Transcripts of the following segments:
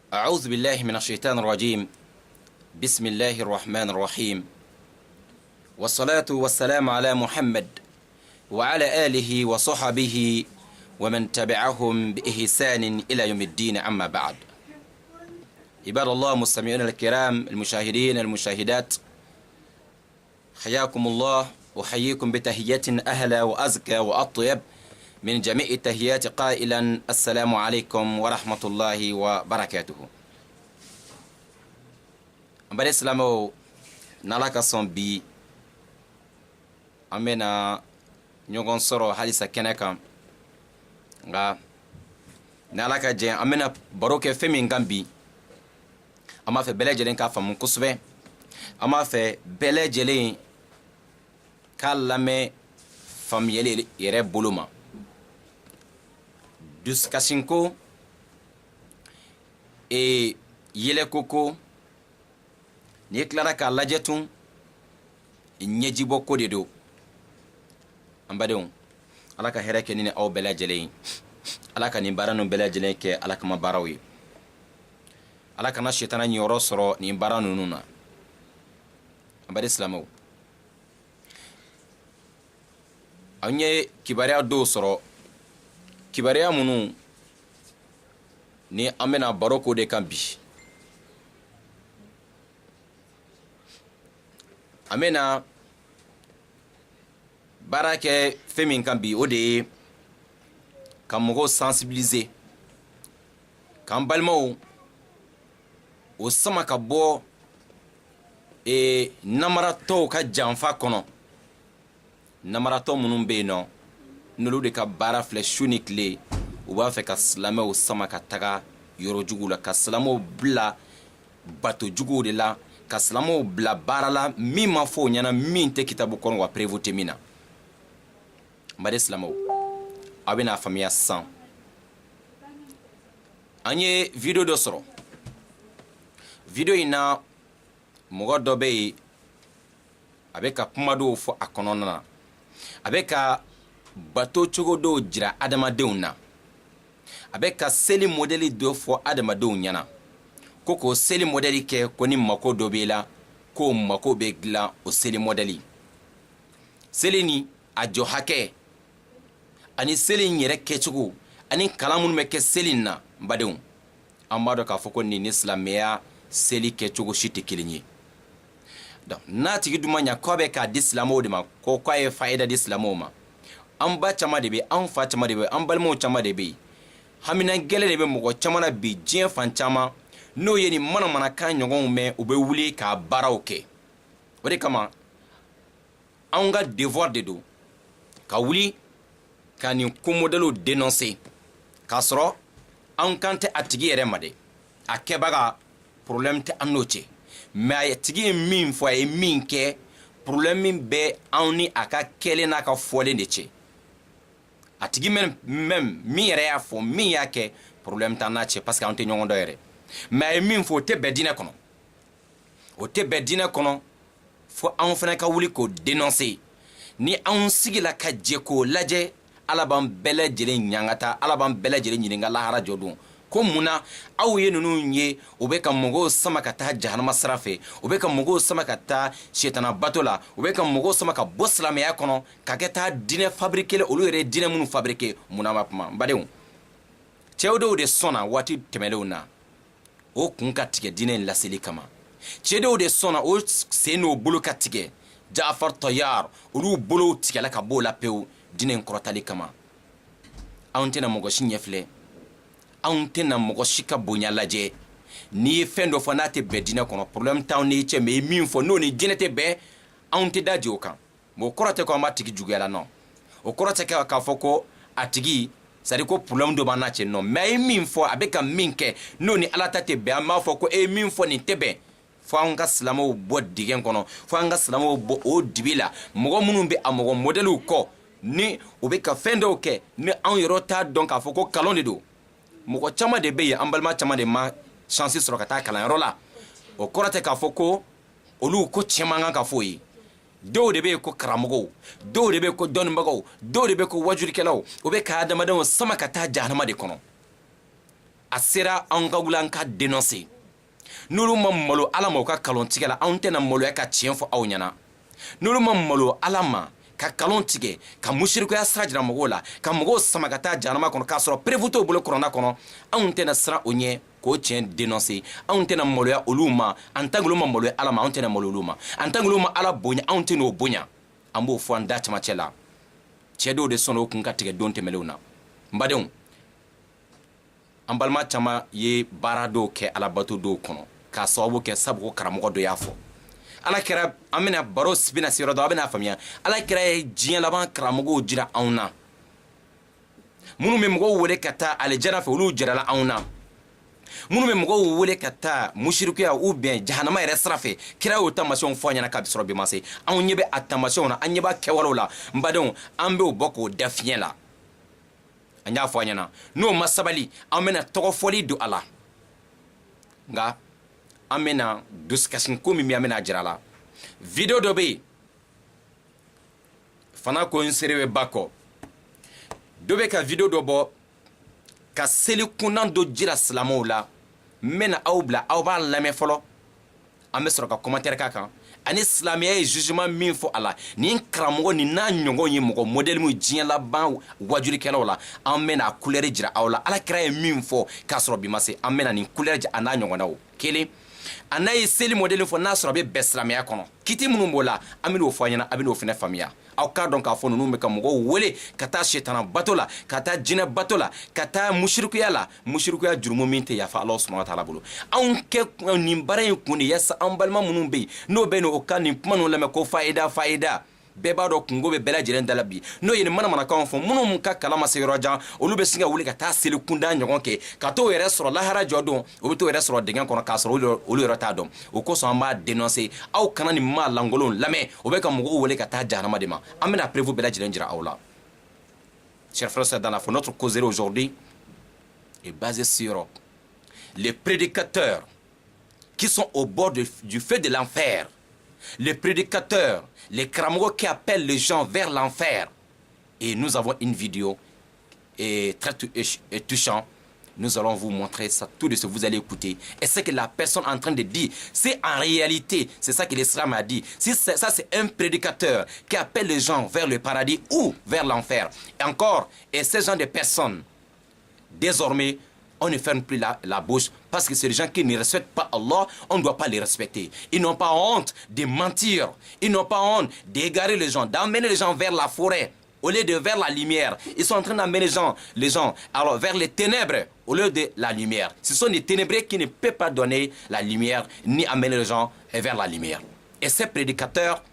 أعوذ بالله من الشيطان الرجيم. بسم الله الرحمن الرحيم، والصلاة والسلام على محمد وعلى آله وصحبه ومن تبعهم بإحسان إلى يوم الدين. أما بعد، عباد الله مستمعين الكرام المشاهدين المشاهدات، حياكم الله، أحييكم بتحية أهلا وأزكى وأطيب من جميع التحيات قائلا السلام عليكم ورحمة الله وبركاته. أمبارح سلامو نالاكا صنبي أمنا نيوغون سورو حاليسا كنكا نالاكا جين أمنا باروكي فيمين غامبي أما في بلا جلين كافا من كسبه أما في بلا جلين كالامي فاميلي يرب بولوما duskasinko e yelekoko ni klara ka lajɛ tun ɲɛjibɔ ko de do. an badenw, ala ka hɛrɛ kɛ ni aw bɛɛ lajɛlen. ala ka nin baara ninnu bɛɛ lajɛlen kɛ ala kama baaraw ye. ala kana shetana ɲiyɔrɔ sɔrɔ nin baara ninnu na. an baden silamɛw, an ye kibaruya dɔw sɔrɔ, kibaruya minnu ni an bɛna baro ko de kan bi. an bɛna baara kɛ fɛn min kan bi, o de ye ka mɔgɔw sensibiliser, k'an balimaw o sama ka bɔ namaratɔw ka janfa kɔnɔ. namaratɔ minnu bɛ yen nɔ n'olu de ka baara filɛ su ni tile, u b'a fɛ ka silamɛw sama ka taga yɔrɔ jugu la, ka silamɛw bila bato juguw de la, ka silamɛw bila baara la min ma fɔ o ɲɛna, min tɛ kitabu kɔnɔ wa prévu tɛ min na. n baden silamɛw, aw bɛna faamuya sisan. an ye video dɔ sɔrɔ. video in na mɔgɔ dɔ bɛ yen, a bɛ ka kuma dɔw fɔ a kɔnɔna na, a bɛ ka bato cogo dɔw jira adamadenw na, a bɛ ka seli modèle dɔ fɔ adamadenw ɲɛna, ko k'o seli modèle kɛ ko ni mako dɔ b'i la, k'o mako bɛ dilan o seli modèle. seli ni a jɔ hakɛ ani seli in yɛrɛ kɛcogo ani kalan minnu bɛ kɛ seli in na, n badenw, an b'a dɔn k'a fɔ ko nin ni silamɛya seli kɛcogo si tɛ kelen ye. donc n'a tigi dun ma ɲa k'a bɛ k'a di silamɛw de ma, ko k'a ye fayida di silamɛw ma, an ba caman de bɛ, an fa caman de bɛ, an balimaw caman de bɛ yen. hamina gɛlɛ de bɛ mɔgɔ caman na bi diɲɛ fan caman, n'o ye nin manamanakan ɲɔgɔnw mɛn, u bɛ wuli k'a baaraw kɛ. o de kama anw ka devoir de don ka wuli ka nin ko modèlew dénoncer, k'a sɔrɔ an kan tɛ a tigi yɛrɛ ma dɛ, a kɛbaga problème tɛ an n'o cɛ, mais a tigi ye min fɔ, a ye min kɛ, problème min bɛ anw ni a ka kɛlen n'a ka fɔlen de cɛ. a tigi même min yɛrɛ y'a fɔ, min y'a kɛ, problème t'an n'a cɛ, parce que an tɛ ɲɔgɔn dɔn yɛrɛ. mais a ye min fɔ, o tɛ bɛn diinɛ kɔnɔ, o tɛ bɛn diinɛ kɔnɔ, fo anw fana ka wuli k'o dénoncer. ni anw sigila ka jɛ k'o lajɛ, ala b'an bɛɛ lajɛlen ɲangata, ala b'an bɛɛ lajɛlen ɲininka lahara jɔ don, ko munna aw ye ninnu ye, u bɛ ka mɔgɔw sama ka taa jahanama sira fɛ, u bɛ ka mɔgɔw sama ka taa shetana bato la, u bɛ ka mɔgɔw sama ka bɔ silamɛya kɔnɔ ka kɛ taa diinɛ fabriquer, olu yɛrɛ diinɛ minnu fabriquer. munna ma kuma? n badenw, cɛw dɔw de sɔnna waati tɛmɛlenw na o kun ka tigɛ diinɛ in laseli kama. cɛ dɔw de sɔnna o sen n'o bolo ka tigɛ, Jafar Tayar, olu bolow tigɛla ka bɔ o la pewu diinɛ in kɔrɔtali kama. anw tɛna mɔgɔ si ɲɛfilɛ, anw tɛna mɔgɔ si ka bonya lajɛ. n'i ye fɛn dɔ fɔ n'a tɛ bɛn diinɛ kɔnɔ, problème t'anw n'i cɛ, mais i min fɔ n'o ni diinɛ tɛ bɛn, anw tɛ da jɛ o kan. mais o kɔrɔ tɛ ko an b'a tigi juguya la, non. o kɔrɔ tɛ k'a fɔ ko a tigi, c'est à dire ko problème dɔ b'an n'a cɛ, non. mais a ye min fɔ, a bɛ ka min kɛ, n'o ni ala ta tɛ bɛn, an b'a fɔ ko e ye min fɔ nin tɛ bɛn. fo an ka silamɛw bɔ digɛn kɔnɔ, fo an ka silamɛw bɔ o dibi la. mɔgɔ minnu bɛ a mɔgɔ modèlew kɔ, ni u bɛ ka fɛn dɔw kɛ, ni anw yɛrɛ t'a dɔn k'a fɔ ko kalon de don. mɔgɔ caman de bɛ yen, an balima caman de ma chance sɔrɔ ka taa kalanyɔrɔ la. o kɔrɔ tɛ k'a fɔ ko olu ko tiɲɛ man kan ka fɔ ye. dɔw de bɛ ko karamɔgɔw, dɔw de bɛ ko dɔnnibagaw, dɔw de bɛ ko wajurikɛlaw, o bɛ ka adamadenw sama ka taa jahanama de kɔnɔ. a sera an ka wuli an ka dénoncer n'olu ma malo ala ma u ka kalon tigɛ la anw tɛna maloya ka tiɲɛ fɔ aw ɲɛna n'olu ma malo ala ma ka kalon tigɛ ka musirikuya sira jira mɔgɔw la ka mɔgɔw sama ka taa jahanama kɔnɔ k'a sɔrɔ prévu t'o bolo kɔrɔna kɔnɔ anw tɛna siran o ɲɛ k'o tiɲɛ dénoncer anw tɛna maloya olu ma en tant que olu ma maloya ala ma anw tɛna maloya olu ma en tant que olu ma ala bonya anw tɛna o bonya an b'o fɔ an da camancɛ la cɛ dɔw de sɔnna o kun ka tigɛ don tɛmɛlenw na n badenw an balima caman ye baara dɔw kɛ alabato dɔw kɔnɔ k'a sababu kɛ sabu ko karamɔgɔ dɔ y'a fɔ ala kɛra an bɛna baro bɛna se yɔrɔ dɔ a bɛna faamuya ala kɛra ye diɲɛ laban karamɔgɔw jira anw na minnu bɛ mɔgɔw wele ka taa alijana fɛ olu jirala anw na minnu bɛ mɔgɔw wele ka taa musirikuya ou bien jahanama yɛrɛ sira fɛ kira y'o taamasiyɛnw fɔ an ɲɛna k'a bɛ sɔrɔ bi ma se anw ɲɛ bɛ a taamasiyɛnw na an ɲɛ b'a kɛwalew la n badenw an b'o bɔ k'o da fiɲɛ la an y'a fɔ an ɲɛna n'o ma sabali an bɛna tɔgɔfɔli don a la nka an bɛna dusukasiko min bɛ an bɛna jira a la video dɔ bɛ yen fana ko n seere bɛ ba kɔ dɔ bɛ ka video dɔ bɔ ka seli kundan dɔ jira silamɛw la n bɛna aw bila aw b'a lamɛn fɔlɔ an bɛ sɔrɔ ka commentaire k'a kan ani silamɛya ye jugement min fɔ a la nin karamɔgɔ nin n'a ɲɔgɔn ye mɔgɔ modèle min diɲɛ laban wajurikɛlaw la an bɛna a couleur jira aw la ala kira ye min fɔ k'a sɔrɔ bi ma se an bɛna nin couleur jira a n'a ɲɔgɔnnaw kelen a n'a ye seli modèle fɔ n'a sɔrɔ a bɛ bɛn silamɛya kɔnɔ kiti minnu b'o la an bɛn'o fɔ an ɲɛna a bɛn'o fana faamuya aw k'a dɔn k'a fɔ ninnu bɛ ka mɔgɔw wele ka taa sitana bato la ka taa jinɛ bato la ka taa musirikuya la musirikuya jurumu min tɛ yafa ala subahana wataala bolo anw kɛ nin baara in kun de yaasa an balima minnu bɛ yen n'o bɛ n'o ka nin kuma ninnu lamɛn ko fayida fayida bɛɛ b'a dɔn kungo bɛ bɛɛ lajɛlen da la bi n'o ye nin manamanakanw fɔ minnu ka kalan ma se yɔrɔ jan olu bɛ sin ka wuli ka taa seli kunda ɲɔgɔn kɛ ka t'o yɛrɛ sɔrɔ lahara jɔ don o bɛ t'o yɛrɛ sɔrɔ dingɛ kɔnɔ k'a sɔrɔ olu yɛrɛ t'a dɔn o kosɔn an b'a dénoncer aw kana nin maa lankolonw lamɛn o bɛ ka mɔgɔw wele ka taa jahanama de ma an bɛna prévu bɛɛ lajɛlen jira aw la chers frères et sœurs dans la foi notre causerie aujourd'hui est basée sur les prédicateurs qui sont au bord du feu de l'enfer, les prédicateurs, les karamɔgɔ qui appellent les gens vers l'enfer. Et nous avons une vidéo très touchante. Nous allons vous montrer ça tout de suite. Vous allez écouter. Et ce que la personne est en train de dire, c'est en réalité, c'est ça que l'islam a dit. Si ça, c'est un prédicateur qui appelle les gens vers le paradis ou vers l'enfer. Et encore, et ces gens de personnes, désormais, on ne ferme plus la bouche parce que c'est des gens qui ne respectent pas Allah, on ne doit pas les respecter. Ils n'ont pas honte de mentir, ils n'ont pas honte d'égarer les gens, d'emmener les gens vers la forêt au lieu de vers la lumière. Ils sont en train d'amener les gens alors vers les ténèbres au lieu de la lumière. Ce sont des ténébreux qui ne peuvent pas donner la lumière ni amener les gens vers la lumière. Et ces prédicateurs,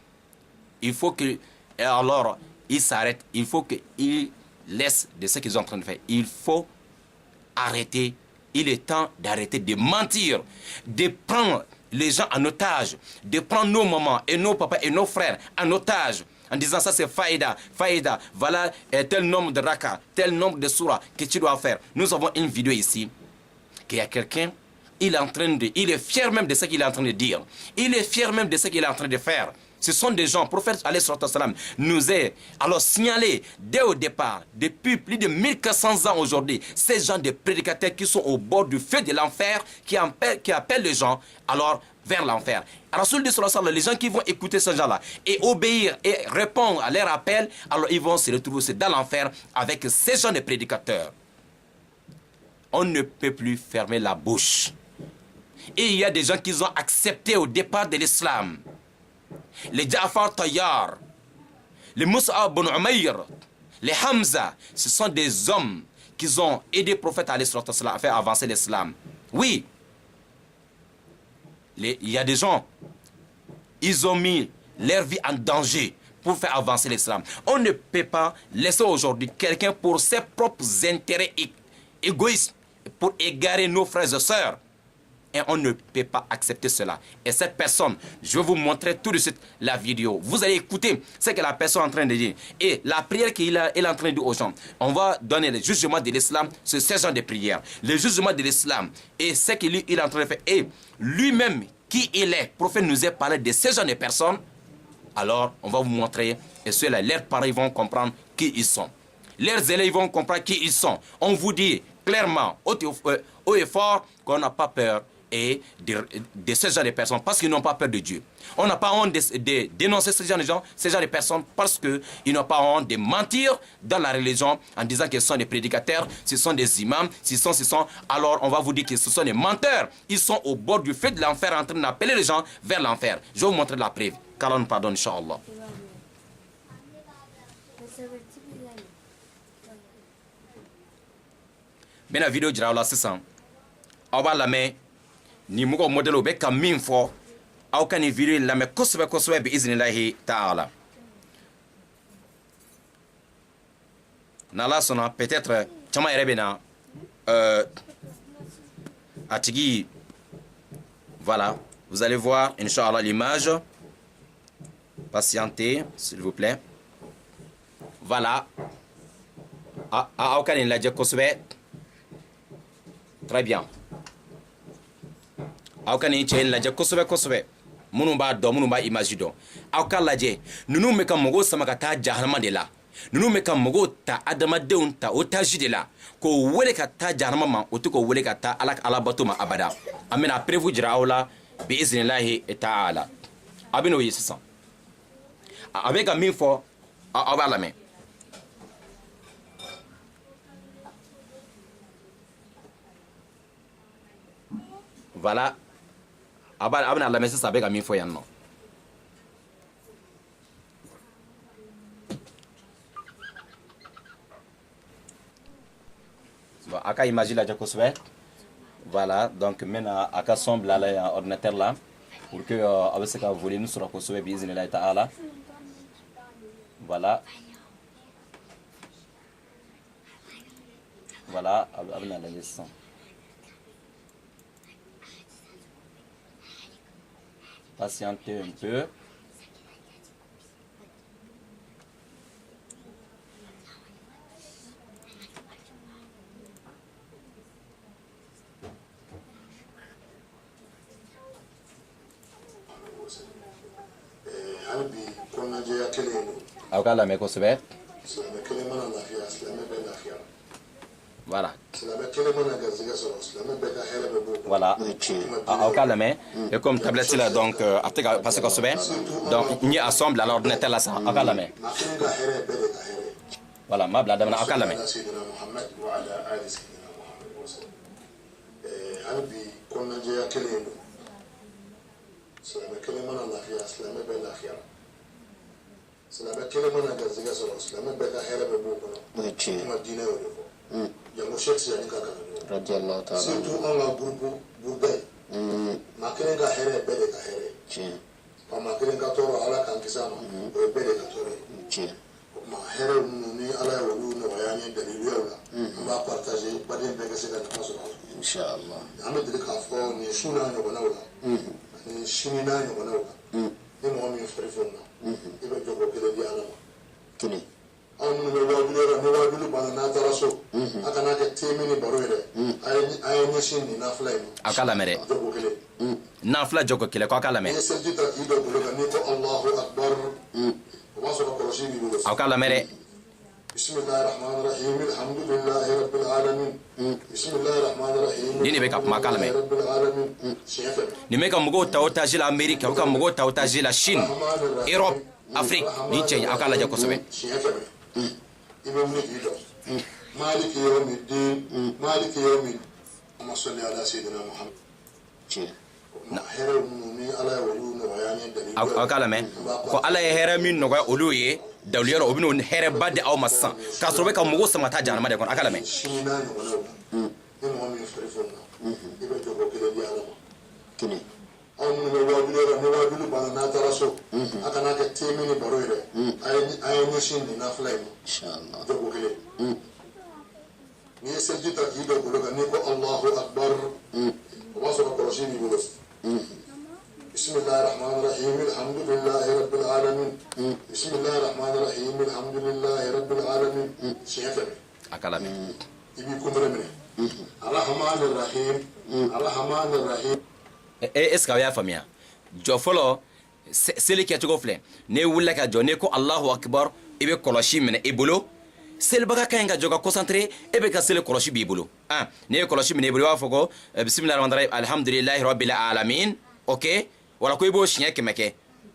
il faut que alors ils s'arrêtent, il faut qu'ils laissent de ce qu'ils sont en train de faire. Il faut arrêter, il est temps d'arrêter de mentir, de prendre les gens en otage, de prendre nos mamans et nos papas et nos frères en otage, en disant ça c'est faïda, faïda, voilà tel nombre de raka, tel nombre de surah que tu dois faire. Nous avons une vidéo ici, qu'il y a quelqu'un, il est fier même de ce qu'il est en train de dire, il est fier même de ce qu'il est en train de faire. Ce sont des gens, prophète alayhi salam nous a alors signalé dès au départ, depuis plus de 1400 ans aujourd'hui, ces gens de prédicateurs qui sont au bord du feu de l'enfer, qui appellent les gens alors vers l'enfer. Rasoul dit les gens qui vont écouter ces gens-là et obéir et répondre à leur appel, alors ils vont se retrouver dans l'enfer avec ces gens de prédicateurs. On ne peut plus fermer la bouche. Et il y a des gens qui ont accepté au départ de l'islam. Les Ja'far Tayyar, les Mus'ab bin Umayr, les Hamza, ce sont des hommes qui ont aidé le prophète à faire avancer l'islam. Oui, il y a des gens, ils ont mis leur vie en danger pour faire avancer l'islam. On ne peut pas laisser aujourd'hui quelqu'un pour ses propres intérêts égoïstes, pour égarer nos frères et sœurs. Et on ne peut pas accepter cela. Et cette personne, je vais vous montrer tout de suite la vidéo. Vous allez écouter ce que la personne est en train de dire. Et la prière qu'il est en train de dire aux gens. On va donner le jugement de l'islam sur ces gens de prière. Le jugement de l'islam et ce qu'il est en train de faire. Et lui-même, qui il est, le prophète nous a parlé de ces gens de personnes. Alors, on va vous montrer. Et ceux-là, leurs parents vont comprendre qui ils sont. Leurs élèves vont comprendre qui ils sont. On vous dit clairement, haut et fort qu'on n'a pas peur et de ce genre de personnes parce qu'ils n'ont pas peur de Dieu. On n'a pas honte de dénoncer ce genre de gens, ces genre de personnes parce qu'ils n'ont pas honte de mentir dans la religion en disant que ce sont des prédicateurs, ce sont des imams, ce sont. Alors on va vous dire que ce sont des menteurs. Ils sont au bord du feu de l'enfer en train d'appeler les gens vers l'enfer. Je vais vous montrer la preuve. Qu'Allah nous pardonne, Inch'Allah. Bena video jira la sisan aw b'a lamɛn ni mɔgɔ modèle bɛ ka min fɔ aw ka ni video lamɛn kosɛbɛ kosɛbɛ bi iznillahi ta'ala n'Ala sɔnna peut-être caman yɛrɛ bɛ na a tigi voilà vous allez voir Inch'Allah l'image patientez s'il vous plaît voilà aw ka nin lajɛ kosɛbɛ. Très bien. Aw ka nin cɛ in lajɛ kosɛbɛ kosɛbɛ minnu b'a dɔn minnu b'a image dɔn aw ka lajɛ ninnu bɛ ka mɔgɔw sama ka taa jahanama de la ninnu bɛ ka mɔgɔw ta adamadenw ta otage de la k'o wele ka taa jahanama ma o tɛ k'o wele ka taa alabato ma abada an bɛna preuve jira aw la bi iznillahi ta'ala a bɛ n'o ye sisan a bɛ ka min fɔ aw b'a lamɛn. Voilà. Abana la messe sabe ka min fɔ yan nɔ. Bon, a ka image lajɛ kosɛbɛ. Voilà, donc maintenant a ka son bila la ordinateur la pour que a bɛ se ka volume sɔrɔ kosɛbɛ bi iznillahi ta'ala. Voilà. Voilà, a bɛna lajɛ sisan. Patientez un peu. Aw ka lamɛn kosɛbɛ. Voilà. Voilà. Aw ka lamɛn et comme tablette là donc a tɛ ka passer kosɛbɛ donc n ye a son bila a la ordinateur la sisan aw ka lamɛn. Voilà n b'a bila daminɛ aw ka lamɛn. Silamɛ kelen mana garisɛgɛ sɔrɔ silamɛ bɛɛ ka hɛrɛ bɛ b'o kɔnɔ kuma diinɛ y'o de fɔ jango Sheikh Tijani ka kan surtout an ka groupe burda ye maa kelen ka hɛrɛ ye bɛɛ de ka hɛrɛ ye wa maa kelen ka tɔɔrɔ Ala k'an kisi a ma o ye bɛɛ de ka tɔɔrɔ ye o tuma hɛrɛ ninnu ni Ala ye olu nɔgɔya an ye daliluyaw la an b'a partager baden bɛɛ ka se ka nafa sɔrɔ a la inchallah an bɛ deli k'a fɔ nin su n'a ɲɔgɔnnaw la ani sini n'a ɲɔgɔnnaw la ni mɔgɔ min fari fɛn na i bɛ jɔgo kelen di Ala ma kelen aw minnu bɛ wajulu yɔrɔ ni wajulu banna n'a taara so a kana kɛ teemi ni baro ye dɛ a ye ɲɛsin nin nafila in ma aw ka lamɛn dɛ jɔgo kelen nafila jɔgo kelen k'aw ka lamɛn n'i ye seliji ta k'i dɔ bolo kan n'i ko Allahu Akbar o b'a sɔrɔ kɔlɔsi b'i bolo aw ka lamɛn dɛ bismillahi rahmani rahim alhamdulillahi rabbil alamin bismillahi rahmani rahim ni ne bɛ ka kuma k'a lamɛn rabbil alamin siɲɛ fɛ nin bɛ ka mɔgɔw ta otage la Amérique a bɛ ka mɔgɔw ta otage la Chine Europe Afrique nin cɛ in aw k'a lajɛ kosɛbɛ. siɲɛ fɛ i bɛ wuli k'i jɔ maliki yawmiddin maliki yawmiddin Allahumma salli ala sayyidina Muhammad hɛrɛ minnu ni Ala ye olu nɔgɔya an ye dalilu aw k'a lamɛn ko Ala ye hɛrɛ min nɔgɔya olu ye dawulo yɔrɔ o bɛ n'o hɛrɛba di aw ma sisan k'a sɔrɔ u bɛ ka mɔgɔw sama ka taa jahanama de kɔnɔ aw k'a lamɛn. sini n'a ɲɔgɔnnaw la ni mɔgɔ min fari fɛn na i bɛ jɔgo kelen di Ala ma kelen aw minnu bɛ wajulu yɔrɔ ni wajulu banna n'a taara so a kana kɛ teemi ni baro ye dɛ a ye ɲɛsin nin nafila in ma jɔgo kelen n'i ye seliji ta k'i dɔ bolo kan n'i ko Allahu Akbar o b'a sɔrɔ kɔlɔsi b'i bolo bismillahi rahmani rahim alhamdulillahi rabbil alamin bismillahi rahmani rahim alhamdulillahi rabbil alamin siɲɛ fɛ aw k'a lamɛn i b'i kunbɛrɛ minɛ arrahmanir rahim arrahmanir rahim est ce que aw y'a faamuya jɔ fɔlɔ seli kɛcogo filɛ n'i wulila ka jɔ n'i ko Allahu Akbar i bɛ kɔlɔsi minɛ i bolo selibaga ka ɲi ka jɔ ka concentré e bɛ ka seli kɔlɔsi b'i bolo n'i ye kɔlɔsi minɛ i bolo i b'a fɔ ko bisimilahi rahmani rahim alhamdulilahi rabbil alamin ok wala ko i b'o siɲɛ 100 kɛ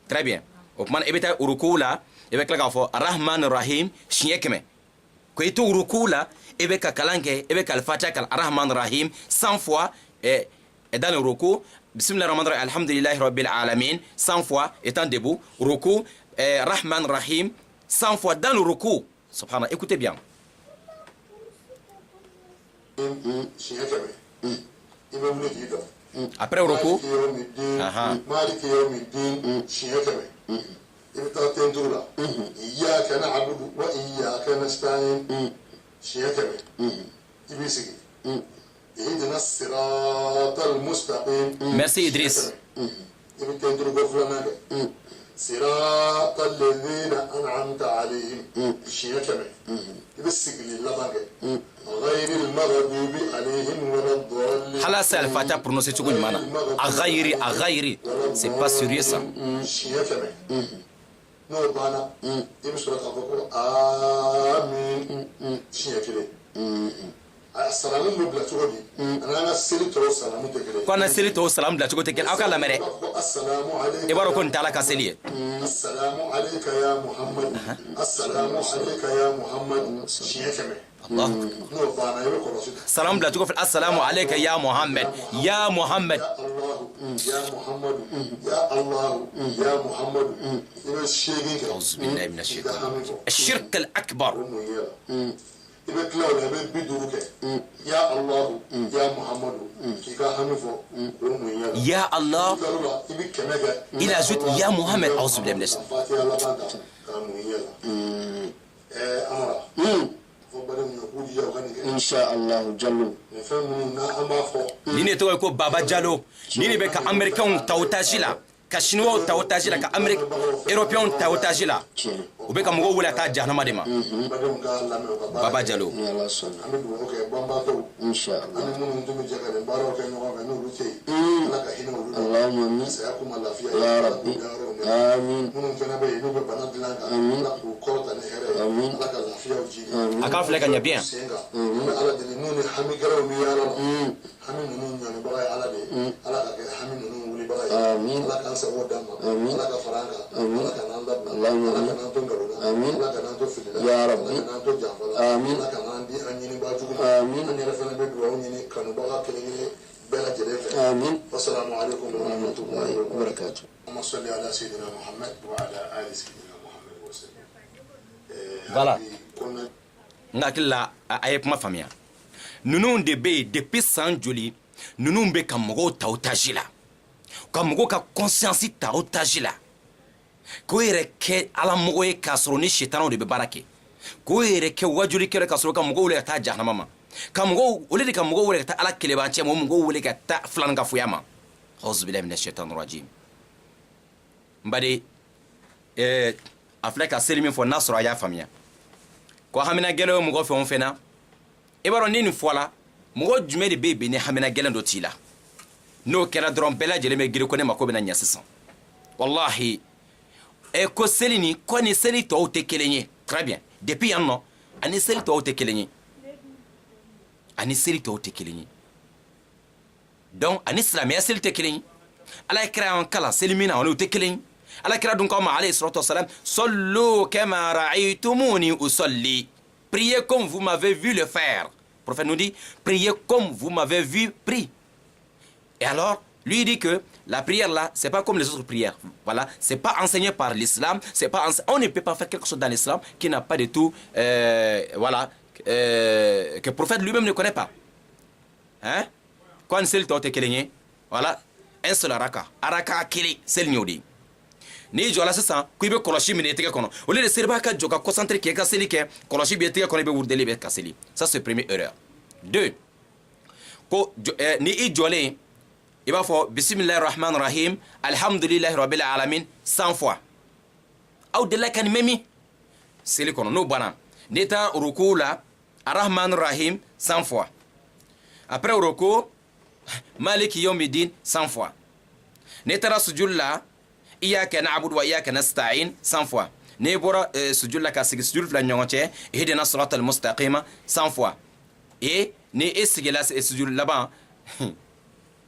très bien o tuma i bɛ taa ruku la i bɛ tila k'a fɔ arahman rahim siɲɛ 100 ko i to ruku la i bɛ ka kalan kɛ i bɛ ka alfatiha kalan arahman rahim 100 fois dans le ruku bisimilahi rahmani rahim alhamdulilahi rabbil alamin 100 fois étant debout ruku rahman rahim 100 fois dans le ruku. Subhanallah, écoutez bien. Après le recours, merci Idriss. صراط الذين أنعمت عليهم شيكمه يبسك لله غير المغضوب عليهم ولا الضالين حلا سالفاتا برونسي تقول معنا أغيري c'est pas sérieux ça شيكمه نور بانا يمسك أفكو آمين شيكله السلام بلا تقولي أنا سليت السلام تقولي كنا سليت السلام بلا تقولي تقول أكلا مرة السلام عليك يبارك كنت على كسلية السلام عليك يا محمد السلام عليك يا محمد شيكمه الله السلام بلا تقول السلام عليك يا محمد يا محمد يا محمد يا الله يا محمد أعوذ بالله من الشيطان الشرك الأكبر يا الله يا محمد يا الله il ajoute يا محمد أعوذ بالله من الشيطان إن شاء الله جلو نيني توي كو بابا جالو نيني بك أمريكان تاوتاجيلا كشنو تاوتاجيلا كأمريك إيروبيان تاوتاجيلا وبك مغو ولا تا جهنم ديما بابا جالو إن شاء الله اللهم يا ربي آمين آمين آمين أكاف لك أن يبين آمين آمين اللهم آمين يا ربي آمين آمين آمين والسلام عليكم ورحمة الله وبركاته اللهم صل على سيدنا محمد وعلى آل سيدنا محمد وسلم voilà ngakilla aye kuma famiya nunu de be depuis san joli nunu be ka mogo ta otage la ka mogo ka conscience ta otage la ko yɛrɛ kɛ ala mogo ye k'a sɔrɔ ni shetanaw de bɛ baara kɛ ko yɛrɛ kɛ wajuli kɛra k'a sɔrɔ ka mogo wele ka taa jahanama ma ka mogo ole de ka mogo wele ka taa ala kelebancɛ ma o mogo wele ka taa filan ka foya ma auzubillahi minash shaitanir rajim mbade a filɛ ka seli min fɔ n'a sɔrɔ a y'a faamuya ko hamina gɛlɛn o mɔgɔ fɛn o fɛn na i b'a dɔn ni nin fɔla mɔgɔ jumɛn de bɛ yen bi ni hamina gɛlɛn dɔ t'i la n'o kɛra dɔrɔn bɛɛ lajɛlen bɛ girin ko ne ma ko bɛna ɲɛ sisan wallahi ko seli ni ko ni seli tɔw tɛ kelen ye très bien depuis yan nɔ ani seli tɔw tɛ kelen ye ani seli tɔw tɛ kelen ye donc ani silamɛya seli tɛ kelen ye ala ye kira y'an kalan seli min na olu tɛ kelen ye ala kira dun k'aw ma alayhi salatu wassalam sallu kama ra'aytumuni usalli priez comme vous m'avez vu le faire. Le prophète nous dit priez comme vous m'avez vu prier. Et alors lui dit que la prière là, c'est pas comme les autres prières. Voilà, c'est pas enseigné par l'islam, c'est pas on ne peut pas faire quelque chose dans l'islam qui n'a pas de tout voilà que le prophète lui-même ne connaît pas. Hein? Quand c'est le temps voilà, un seul araka kili, c'est le nyodi. Ni jola sisan ko ibe kɔlɔsi minɛ tigɛ kɔnɔ au lieu de seriba ka jɔ ka concentré kɛ ka seli kɛ kɔlɔsi bɛ tigɛ kɔnɔ i bɛ wurudeli bɛ ka seli ça c'est première erreur. 2 ko ni i jɔlen i b'a fɔ bismillahir rahmanir rahim alhamdulillahi rabbil alamin 100 fois aw delila ka nin mɛn min seli kɔnɔ n'o banna n'i taara ruku la arahmanir rahim 100 fois après ruku maliki yawmiddin 100 fois n'i taara sujud la iyyaka na'budu wa iyyaka nasta'in 100 fois ne bora sujud la ka sigi sujud la nyonche ihdina siratal mustaqima 100 fois et ne esigi la sujud là-bas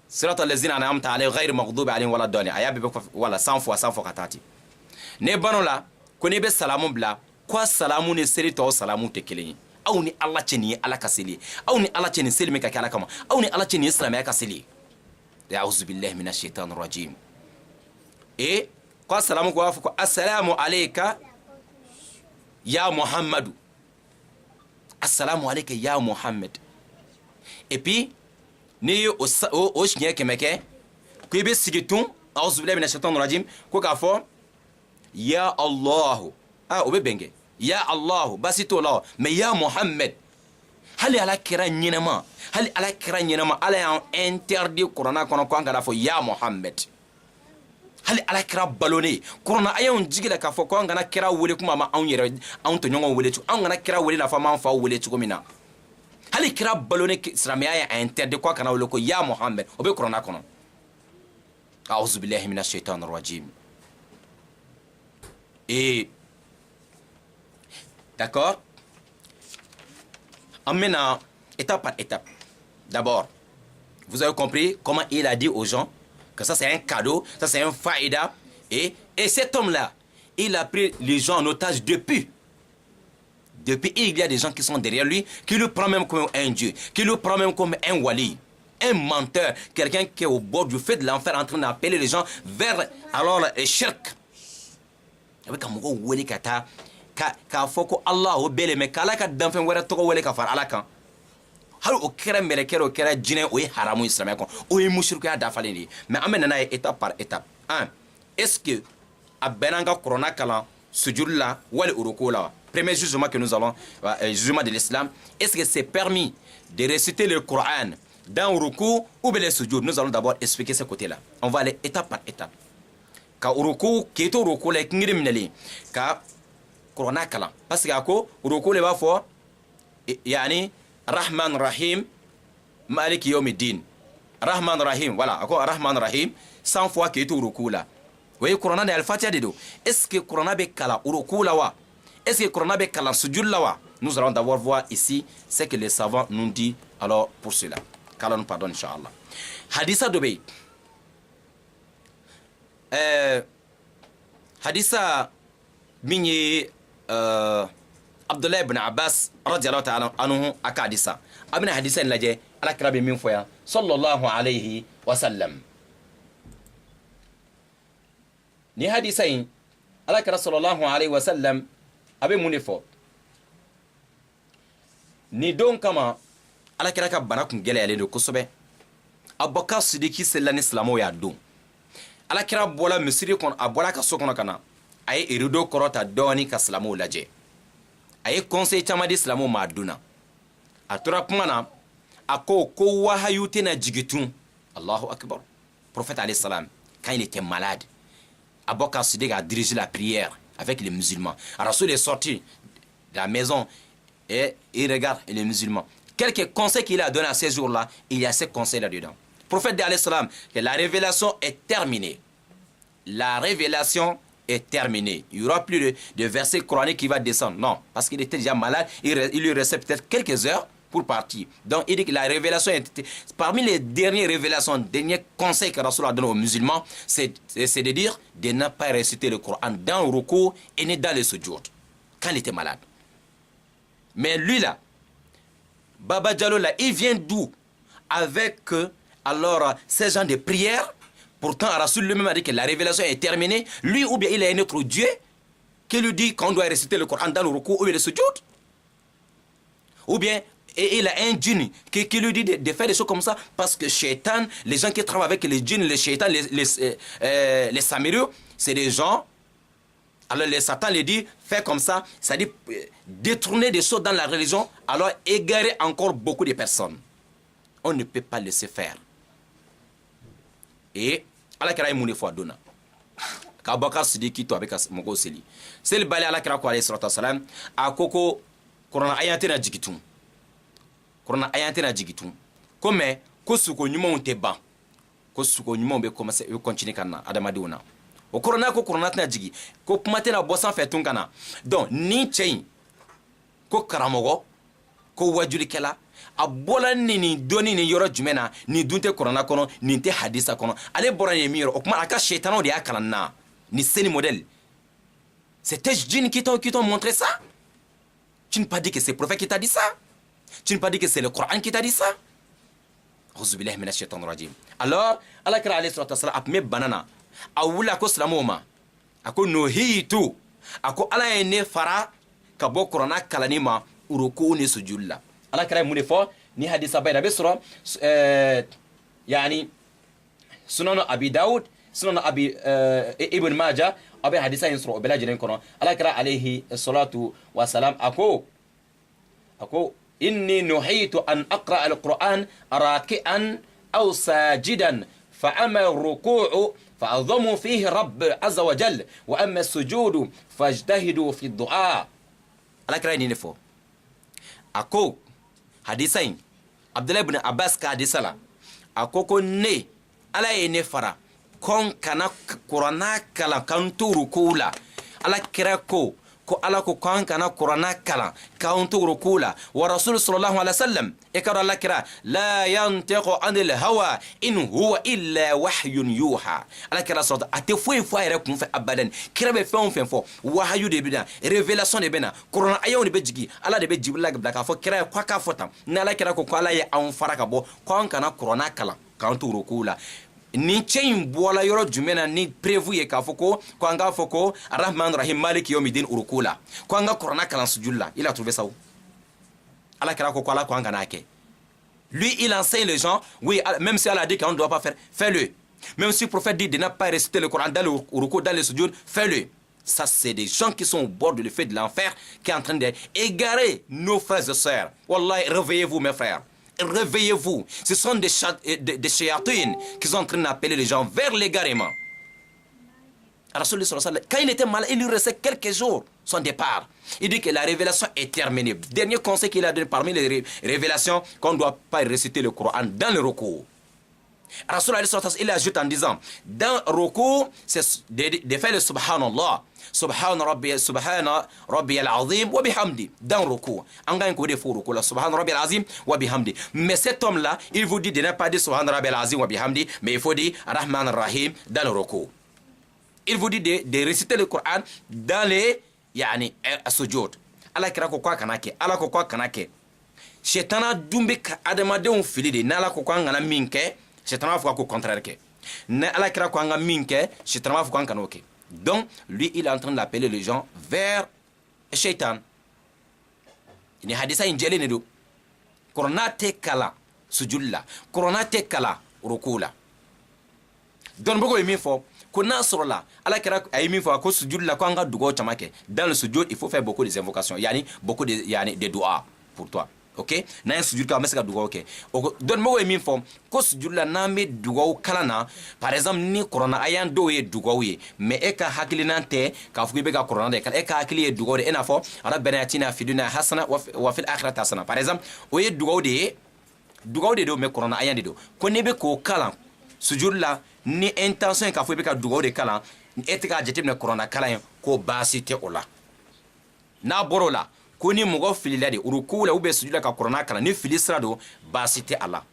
siratal ladzina an'amta alayhim ghayr maghdubi alayhim wala dallin ayabi wala 100 fois katati ne banola ko ne be salamu bla ko salamu ne seri to salamu te kelen aw ni Allah ceni ala kasili aw ni Allah ceni selmi ka kala kama aw ni Allah ceni islam ya kasili ya'udzu billahi minash shaitanir rajim et ko salamu ko afu ko assalamu alayka ya muhammadu assalamu alayka ya muhammad et puis ni o shnye kemeke ko be sigitun a'udzu billahi minash shaitanir rajim ko ka fo ya allah obe benge ya allah basito la mais ya muhammad hali ala kira nyinama ala ya interdit corona kono ko ngala fo ya muhammad hali ala kira balone corona ayon jigila ka fo ko ngana kira wele kuma ma an yere an to nyongo wele tu an ngana kira wele na fa man fa wele tu komina hali kira balone islamia ya interdit ko kana wele ko ya muhammad obe corona kono a'udhu billahi minash shaitanir rajim et d'accord, maintenant étape par étape. D'abord, vous avez compris comment il a dit aux gens que ça c'est un cadeau, ça c'est un faïda. Et cet homme-là, il a pris les gens en otage depuis. Il y a des gens qui sont derrière lui, qui le prennent même comme un dieu, qui le prennent même comme un wali, un menteur, quelqu'un qui est au bord du feu de l'enfer en train d'appeler les gens vers alors le shirk. Avec un mot wali kata ka foko Allah o bele me kala ka danfen wera to wele ka far alaka hal o kera mere kero kera jine o haramu islamien ko o mushriku ya dafaleni mais amena na étape par étape. Est-ce que abenanga corona kala sujudla wal urukola premier jugement que nous allons jugement de l'islam, est-ce que c'est permis de réciter le Coran dans ruku ou bien le sujud? Nous allons d'abord expliquer ce côté là, on va aller étape par étape. Ka uruku keto uruku la ngiri minali ka corona kala parce que ako uruku le ba fo yani rahman rahim malik yawmiddin rahman rahim voilà ako rahman rahim 100 fois keto uruku la oui corona de al-fatiha dedo est-ce que corona be kala uruku la wa est-ce que corona be kala sujud la wa? Nous allons d'abord voir ici ce que les savants nous disent alors pour cela kala nous pardonne inchallah hadisa dobe hadisa minye Abdullah ibn Abbas radiyallahu ta'ala anhu akadisa abina hadisa laje ala krabi min foya sallallahu alayhi wa sallam ni hadisa in ala kra sallallahu alayhi wa sallam abe munifo ni don kama ala kra ka bana kun gele ale do kosobe Abubakar Sidiki sellani islamo ya don ala kira bola misiri kon abola ka sokono kana ay irido korota doni ka islamu laje ay conseil chamadi islamu maduna atura kumana ako ko wahayute na jigitun Allahu akbar. Prophète alayhi salam quand il était malade, Abubakar Siddiq a dirigé la prière avec les musulmans. Rasoul est sorti de la maison et il regarde les musulmans. Quelques conseils qu'il a donné à ces jours-là, il y a ces conseils là-dedans. Prophète alayhi salam, que la révélation est terminée. La révélation est terminée. Il n'y aura plus de versets coraniques qui va descendre. Non, parce qu'il était déjà malade. Il lui restait peut-être quelques heures pour partir. Donc il dit que la révélation est... Parmi les dernières révélations, derniers conseils que Rasoul a donné aux musulmans, c'est de dire de ne pas réciter le Coran dans le ruku et ni dans le sujud quand il était malade. Mais lui là, Baba Diallo là, il vient d'où? Avec alors ces gens de prière. Pourtant Rasoul lui-même a dit que la révélation est terminée. Lui ou bien il est un autre Dieu qui lui dit qu'on doit réciter le Coran dans le ruku ou le sujud. Ou bien et il a un djinn qui lui dit de faire des choses comme ça parce que Shaitan, les gens qui travaillent avec les djinns, les Shaitan, les samirieux, c'est des gens. Alors les Satan les dit fais comme ça, c'est-à-dire détourner des choses dans la religion, alors égarer encore beaucoup de personnes. On ne peut pas laisser faire. Et ala kira imune fo adona ka Abubakar Sidiki to avec moko seli sel bali ala kira ko alayhi salatu wasalam akoko corona ayante na jigitun corona ayante na jigitun comme ko suko nyuma on te ban ko suko nyuma be commencer e continuer kana adamadi ona o corona ko corona tɛna jigi ko kuma tɛna bɔ sanfɛ tun kana donc ni cɛ in ko karamɔgɔ ko wajulikɛla a bɔla nin dɔnni ni yɔrɔ jumɛn na nin dun tɛ corona kɔnɔ nin tɛ hadisa kɔnɔ ale bɔra nin min yɔrɔ o kuma a ka shetanaw de y'a kalan na ni seni modèle c'est tes djinns qui t'ont montré ça. Tu ne pas dit que c'est le prophète qui t'a dit ça. Tu ne pas dit que c'est le Coran qui t'a dit ça. Alors Allah kira alayhi salatu wasalam a banana a wula ko silamɛw ma a ko nuhitu a ko ala ye ne fara ka bɔ kuranna kalanni ma uruku ni sujudi la ala kira ye mun de fɔ ni hadisa ba in a bɛ sɔrɔ yani sunan abi dawud sunan abi ibn majah a bɛ hadisa in sɔrɔ o bɛɛ lajɛlen kɔnɔ ala kira alayhi salatu wasalam a ko إني نهيت أن أقرأ القرآن راكعا أو ساجدا فأما الركوع فأعظموا فيه رب عز وجل وأما السجود فاجتهدوا في الدعاء على كراني نفو أكو حديثين عبد الله بن عباس كحديثا أكو كوني على ينفرا كون كان قرآن كلا كنتو ركولا على كراكو ko ala ko kan kana qur'ana kala kauntu rukula wa rasul sallallahu alaihi wasallam ikara Allah kira la yantiqu anil hawa in huwa illa wahyun yuha ala kira sota ate foi yɛrɛ kun fɛ abadan kira bɛ fɛn fɛn fɔ wahyu de bina révélation de bina qur'ana ayaw de bɛ jigi ala de bɛ jibril bila ka fɔ kira ko ka fɔ tan na ala kira ko ala ye an fara ka bɔ kan kana qur'ana kala kauntu rukula ni cɛ in bɔla yɔrɔ jumɛn na ni prévu ye k'a fɔ ko an k'a fɔ ko arahman rahim maliki yawmidin uruku la ko an ka kuranna kalan sujud la il a trouvé ça où ala kira ko ala ko an kana kɛ lui il enseigne les gens oui même si Allah a dit qu'on ne doit pas faire fais-le même si le prophète dit de ne pas réciter le Coran dans le uruku dans le sujud fais-le ça c'est des gens qui sont au bord de l'effet de l'enfer qui est en train d'égarer nos frères et sœurs wallahi réveillez-vous mes frères. Réveillez-vous. Ce sont des shayatines qui sont en train d'appeler les gens vers l'égarement. Quand il était malade, il lui restait quelques jours son départ. Il dit que la révélation est terminée. Dernier conseil qu'il a donné parmi les révélations, qu'on ne doit pas réciter le Coran dans le recours. Il ajoute en disant, dans le recours, c'est de faire le subhanallah. Subhana Rabbi al-Azim wa bihamdi dans recours. En gagne qu'on défaut recours là. Subhana Rabbi al-Azim wa bihamdi. Mais cet homme-là, il vous dit de ne pas dire Subhana Rabbi al-Azim wa bihamdi, mais il faut dire Rahman ar-Rahim dans le recours. Il vous dit de réciter le Coran dans les yani sujud. Allah kira ko kwa kanake, Allah ko kwa kanake. Shetana dumbe ka adamadenw fili de n'ala ko kwa ngana minke, shetana fa ko contraire ke. Na Allah kira ko ngana minke, shetana fa ko ngana ke. Donc, lui, il est en train d'appeler les gens vers Shaitan. Il y a hadisa injeli nedo. Korona te kala sujula. Korona te kala rukula. Donc, beaucoup de fois, qu'on a sur là, Allah kira ayimi fois que sujula ko anga dugo chamake. Dans le sujud, il faut faire beaucoup de invocations. Yani beaucoup de doigts pour toi. Ok, na yin sujud ka mese ka dugaw kɛ don mɔgɔw ye min fɔ ko sujud la n'an bɛ dugaw kalan na par exemple ni kuranna a y'an dɔw ye dugaw ye mais e ka hakilina tɛ k'a fɔ i bɛ ka kuranna de kalan e ka hakili ye dugaw de e n'a fɔ rabbana atina fid dunya hasana wa fil akhirati hasana par exemple o ye dugaw de ye dugaw de don mais kuranna a y'an de don ko n'i bɛ k'o kalan sujud la ni intention ye k'a fɔ i bɛ ka dugaw de kalan e tɛ k'a jateminɛ kuranna kalan ye ko baasi tɛ o la n'a bɔr'o la ko ni mɔgɔ filila de uruku la ou bien sujud la ka kuranna kalan ni fili sira don baasi tɛ a la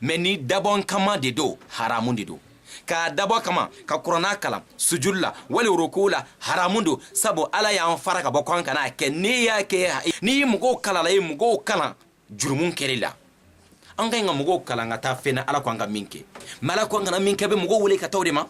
mais ni dabɔ kama de don haramun de don k'a dabɔ kama ka kuranna kalan sujud la wali uruku la haramun don sabu ala y'an fara ka bɔ k'an kana kɛ n'i y'a kɛ ni mɔgɔw kalala ye mɔgɔw kalan jurumun kɛli la an ka ɲi ka mɔgɔw kalan ka taa fɛn na ala ko an ka min kɛ mais ala ko an kana min kɛ bɛ mɔgɔw wele ka taa o de ma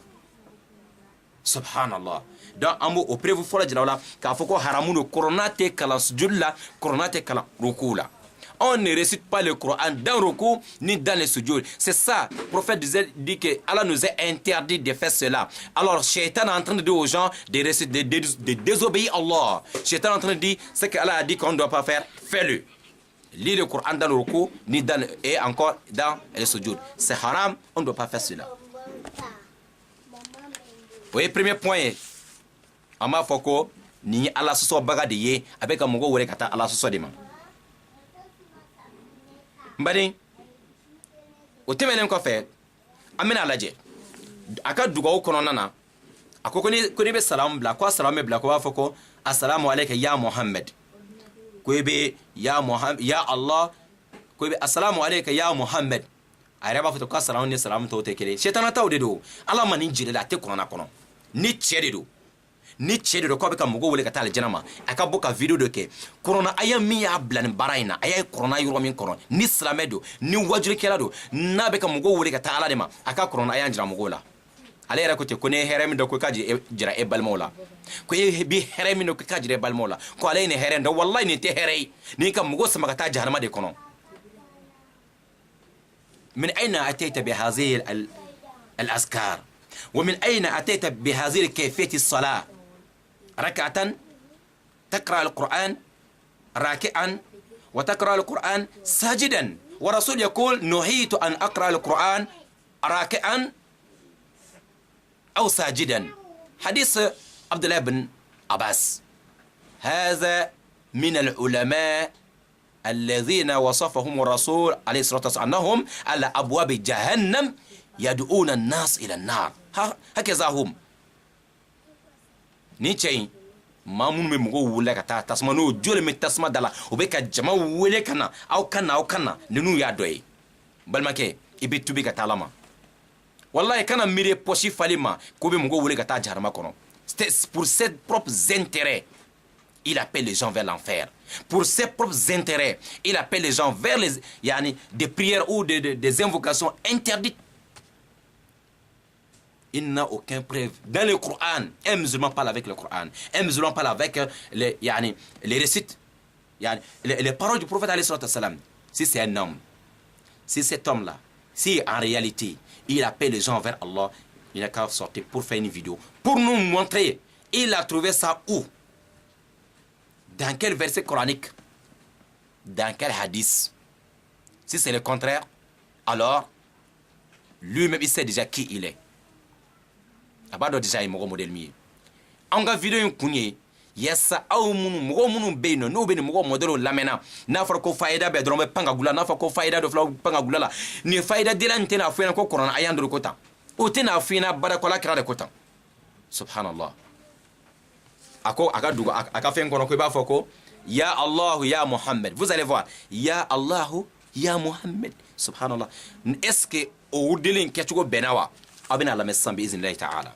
subhanallah. Donc an b'o prévu fɔlɔ jira o la k'a fɔ ko haramu don kuranna tɛ kalan sujud la kuranna tɛ kalan ruku la. On ne récite pas le Coran dans le ruku ni dans le sujud. C'est ça. Le prophète dit que Allah nous a interdit de faire cela. Alors, Shaitan est en train de dire aux gens de désobéir à Allah. Shaitan est en train de dire ce qu'Allah a dit qu'on ne doit pas faire, fais-le. Lis le Coran dans le ruku ni dans et encore dans le sujud. C'est haram, on ne doit pas faire cela. Vous voyez, premier point. Ama foko ni Allah soso baga de ye avec amogo wore kata Allah soso de ma mbani o temenen ko fe amina laje aka dugaw kono nana ako ko ni be salam bla ko salam bla ko fa ko assalamu alayka ya muhammad ko be ya muhammad ya allah ko be assalamu alayka ya muhammad ayra ba fa ko salam ni salam to te kele shetana tawde do ala mani jire la te qur'ana kono ni chede do ko be ka mugo wele ka tal janama aka boka video do ke corona aya mi ya blan baraina aya corona yuro min kono ni slamedo ni wajure kela do na be ka mugo wele ka taala de ma aka corona aya njira mugo la ale era ko te ko ne heremi do ko kaji jira e bal mawla ko e bi heremi do ko kaji e bal mawla ko ale ne heren do wallahi ni te herei ni ka mugo sama ka ta jahannama de kono من أين أتيت بهذه الأذكار ومن أين أتيت بهذه كيفية الصلاة ركعة تقرأ القرآن راكعا وتقرأ القرآن ساجدا ورسول يقول نهيت أن أقرأ القرآن راكعا أو ساجدا حديث عبد الله بن عباس هذا من العلماء الذين وصفهم الرسول عليه الصلاة والسلام أنهم على أبواب جهنم يدعون الناس إلى النار هكذا هم نيتشي ما من مغو ولا كتا تسمنو جول من تسمى دلا وبك جما ولا كنا أو كنا ننو يادوي بل ما كي يبتو بك تالما والله كان ميري بوشي فاليما كوبي مغو ولا كتا جهنم كونو pour ses propres intérêts il appelle les gens vers l'enfer. Pour ses propres intérêts, il appelle les gens vers des prières ou des invocations interdites. Il n'a aucun preuve. Dans le Coran, un musulman parle avec le Coran. Un musulman parle avec les récits, les paroles du prophète alayhi salatu wassalam. Si c'est un homme, si cet homme-là, si en réalité, il appelle les gens vers Allah, il n'a qu'à sortir pour faire une vidéo, pour nous montrer, il a trouvé ça où? Dans quel verset coranique? Dans quel hadith? Si c'est le contraire, alors lui-même il sait déjà qui il est. Abado déjà il modèle mi. Anga vidéo une kunye yesa au munu beno no beno mugo modelo lamena na far ko faida be drombe panga gula na far ko faida do flaw panga gula la ni faida dilante na fena ko corona ayandro kota o tena fina bada ko la kra de kota subhanallah. Ako akadugo akafen kono ko ba foko ya Allah ya Muhammad. Vous allez voir ya Allah ya Muhammad subhanallah. Est-ce que au delin ketugo benawa abina la mesan bi iznillah ta'ala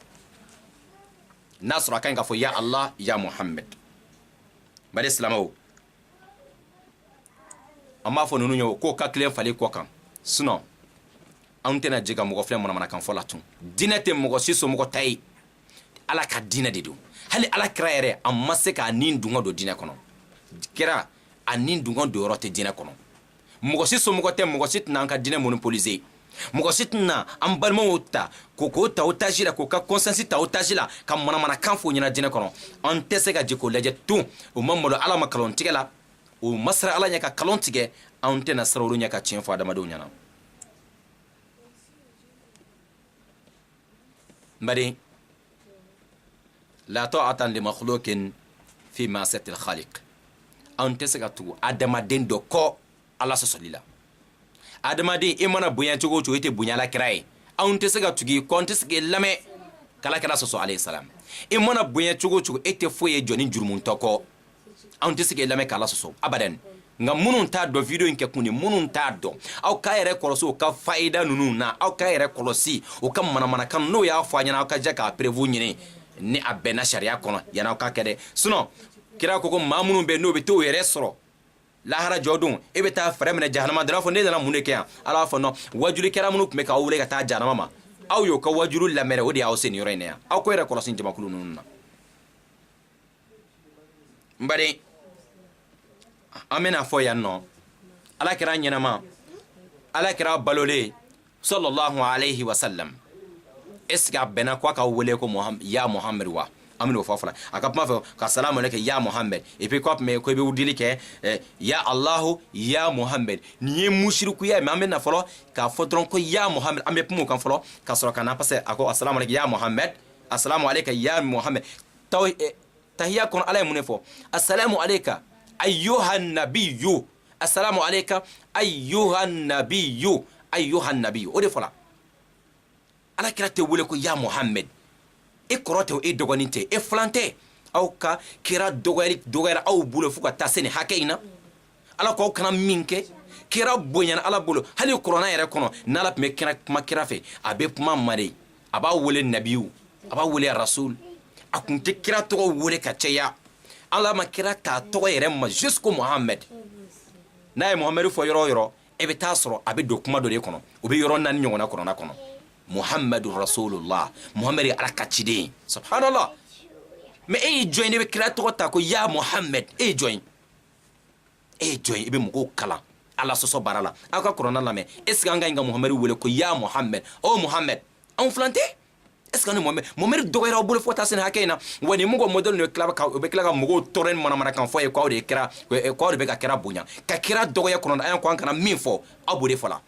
nasra kan ka fo ya Allah ya Muhammad bade islamo amma fo nunu nyo ko ka clé fale ko kan sinon antena jiga mo ko fle mo na kan fo latun dinate mo ko siso mo ko tay ala ka dina de do hali ala kraere amma se ka nin dunga do dina kono kira anin dunga do rote dina kono mo ko siso mo ko tem mo ko sit nan ka dina monopoliser mo ko sit na ambalmo uta ko ta utajira ko ka consensus ta utajila kam mana kan fo nyina dina kono on tese ka jiko leje tu o mamolo ala makalon tigela o masra ala nyaka kalon tige on tena sarolu nyaka cin fo adama do nyana mbari لا طاعة لمخلوق في معصية الخالق أنت سكتو أدم دين دوكو الله سسوليلا أدم دين إمانا بنيا تقول تقول بنيا لا كراي أنت سكتو كي كنت سكي لمه كلا كلا سسو عليه السلام إمانا بنيا تقول تقول فوي جونين جرمون توكو أنت سكي لمه كلا سسو أبدا nga munun ta do video nke kuni munun ta do aw ka yere kolosi o ka faida nunu na aw ka yere kolosi o ka mana kan no ya fa nyana aw ka jaka prevu nyine ni abena sharia kono yana ka kede suno kira ko mamunu be no be to yere soro lahara jodun e be ta fere mena jahannama dara fo ne dana muneke ala fo no wajuri kira munu me ka wule ka ta jahannama ma aw yo ka wajuru la mere odi aw sen yore ne aw ko yere kolosi jama kulu nunu na mbare amena fo yanno ala kira nyenama ala kira balole sallallahu alayhi wa sallam eska bena kwa ka wele ko Muhammad ya Muhammad wa amino fofla akapma fa ka salamu alayka ya Muhammad e pe ko me ko be wudili ke ya Allah ya Muhammad ni mushriku ya me amena folo ka fodron ko ya Muhammad ambe pumo kan folo ka soro kana passe ako assalamu alayka ya Muhammad assalamu alayka ya Muhammad taw tahiyya kon alay munefo assalamu alayka ayyuhan nabiyyu assalamu alayka ayyuhan nabiyyu o de fola ala kira te wole ko ya Muhammad e korote e dogoninte e flante aw ka kira dogayra aw bulo fuka taseni hakeina ala ko kana minke kira bonya ala bolo hali corona yɛrɛ kɔnɔ n'ala tun bɛ kira kuma kira fɛ a bɛ kuma mare a b'a wele nabiyu a b'a wele rasul a kun tɛ kira tɔgɔ wele ka caya ala ma kira k'a tɔgɔ yɛrɛ ma jusqu'au Muhammad n'a ye Muhammad fɔ yɔrɔ o yɔrɔ e bɛ taa sɔrɔ a bɛ don kuma dɔ de kɔnɔ o bɛ yɔrɔ 4 ɲɔgɔnna kɔnɔna kɔnɔ Muhammadu rasulullah Muhammad ye ala ka ciden subhanallah mais e ye jɔn ne bɛ kira tɔgɔ ta ko ya Muhammad e ye jɔn i bɛ mɔgɔw kalan ala sɔsɔ baara la aw ka kuranna lamɛn est ce que an ka ɲi ka Muhammad wele ko ya Muhammad o Muhammad anw filan tɛ est ce que ni Muhammad dɔgɔyara aw bolo fo taa se nin hakɛ in na wa ni mɔgɔ modèle ninnu bɛ tila ka mɔgɔw tɔɔrɔ ni manamana kan fɔ ye k'aw de bɛ ka kira bonya ka kira dɔgɔya kɔnɔ an ko an kana min fɔ aw b'o de fɔ la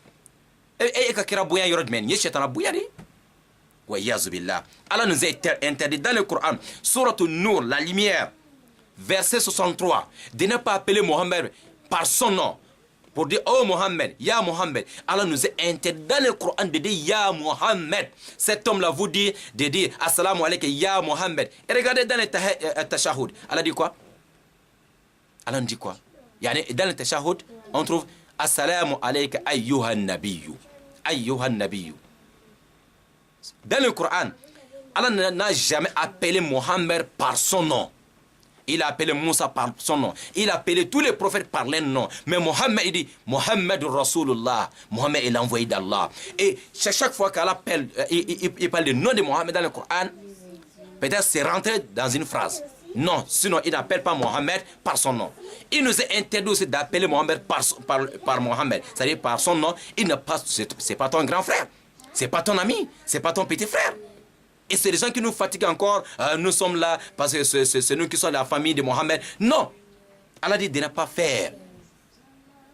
e ka kira bonya yɔrɔ jumɛn nin ye sɛtana bonya de wa yazu billah Allah nous a interdit dans le Coran sourate Nur la lumière verset 63 de ne pas appeler Mohammed par son nom pour dire oh Mohammed, ya Mohammed. Allah nous a interdit dans le Coran de dire ya Mohammed. Cet homme là vous dit de dire assalamu alaikum ya Mohammed. Et regardez dans le tashahhud, Allah dit quoi? Allah dit quoi? Dans le tashahhud, on trouve assalamu alaikum ayyuhan nabiyyu. Ayyuhan nabiyyu. Dans le Coran, Allah n'a jamais appelé Mohammed par son nom. Il a appelé Moussa par son nom. Il a appelé tous les prophètes par leur nom. Mais Mohammed, il dit Mohammed Rasulullah. Mohammed est l'envoyé d'Allah. Et chaque fois qu'Allah appelle, il parle du nom de Mohammed dans le Coran, peut-être c'est rentré dans une phrase. Non, sinon il n'appelle pas Mohammed par son nom. Il nous est interdit aussi d'appeler Mohammed par Mohammed. C'est-à-dire par son nom. C'est pas ton grand frère. C'est pas ton ami. C'est pas ton petit frère. Et c'est des gens qui nous fatiguent encore. Nous sommes là parce que c'est nous qui sommes la famille de Mohammed. Non. Allah dit de ne pas faire.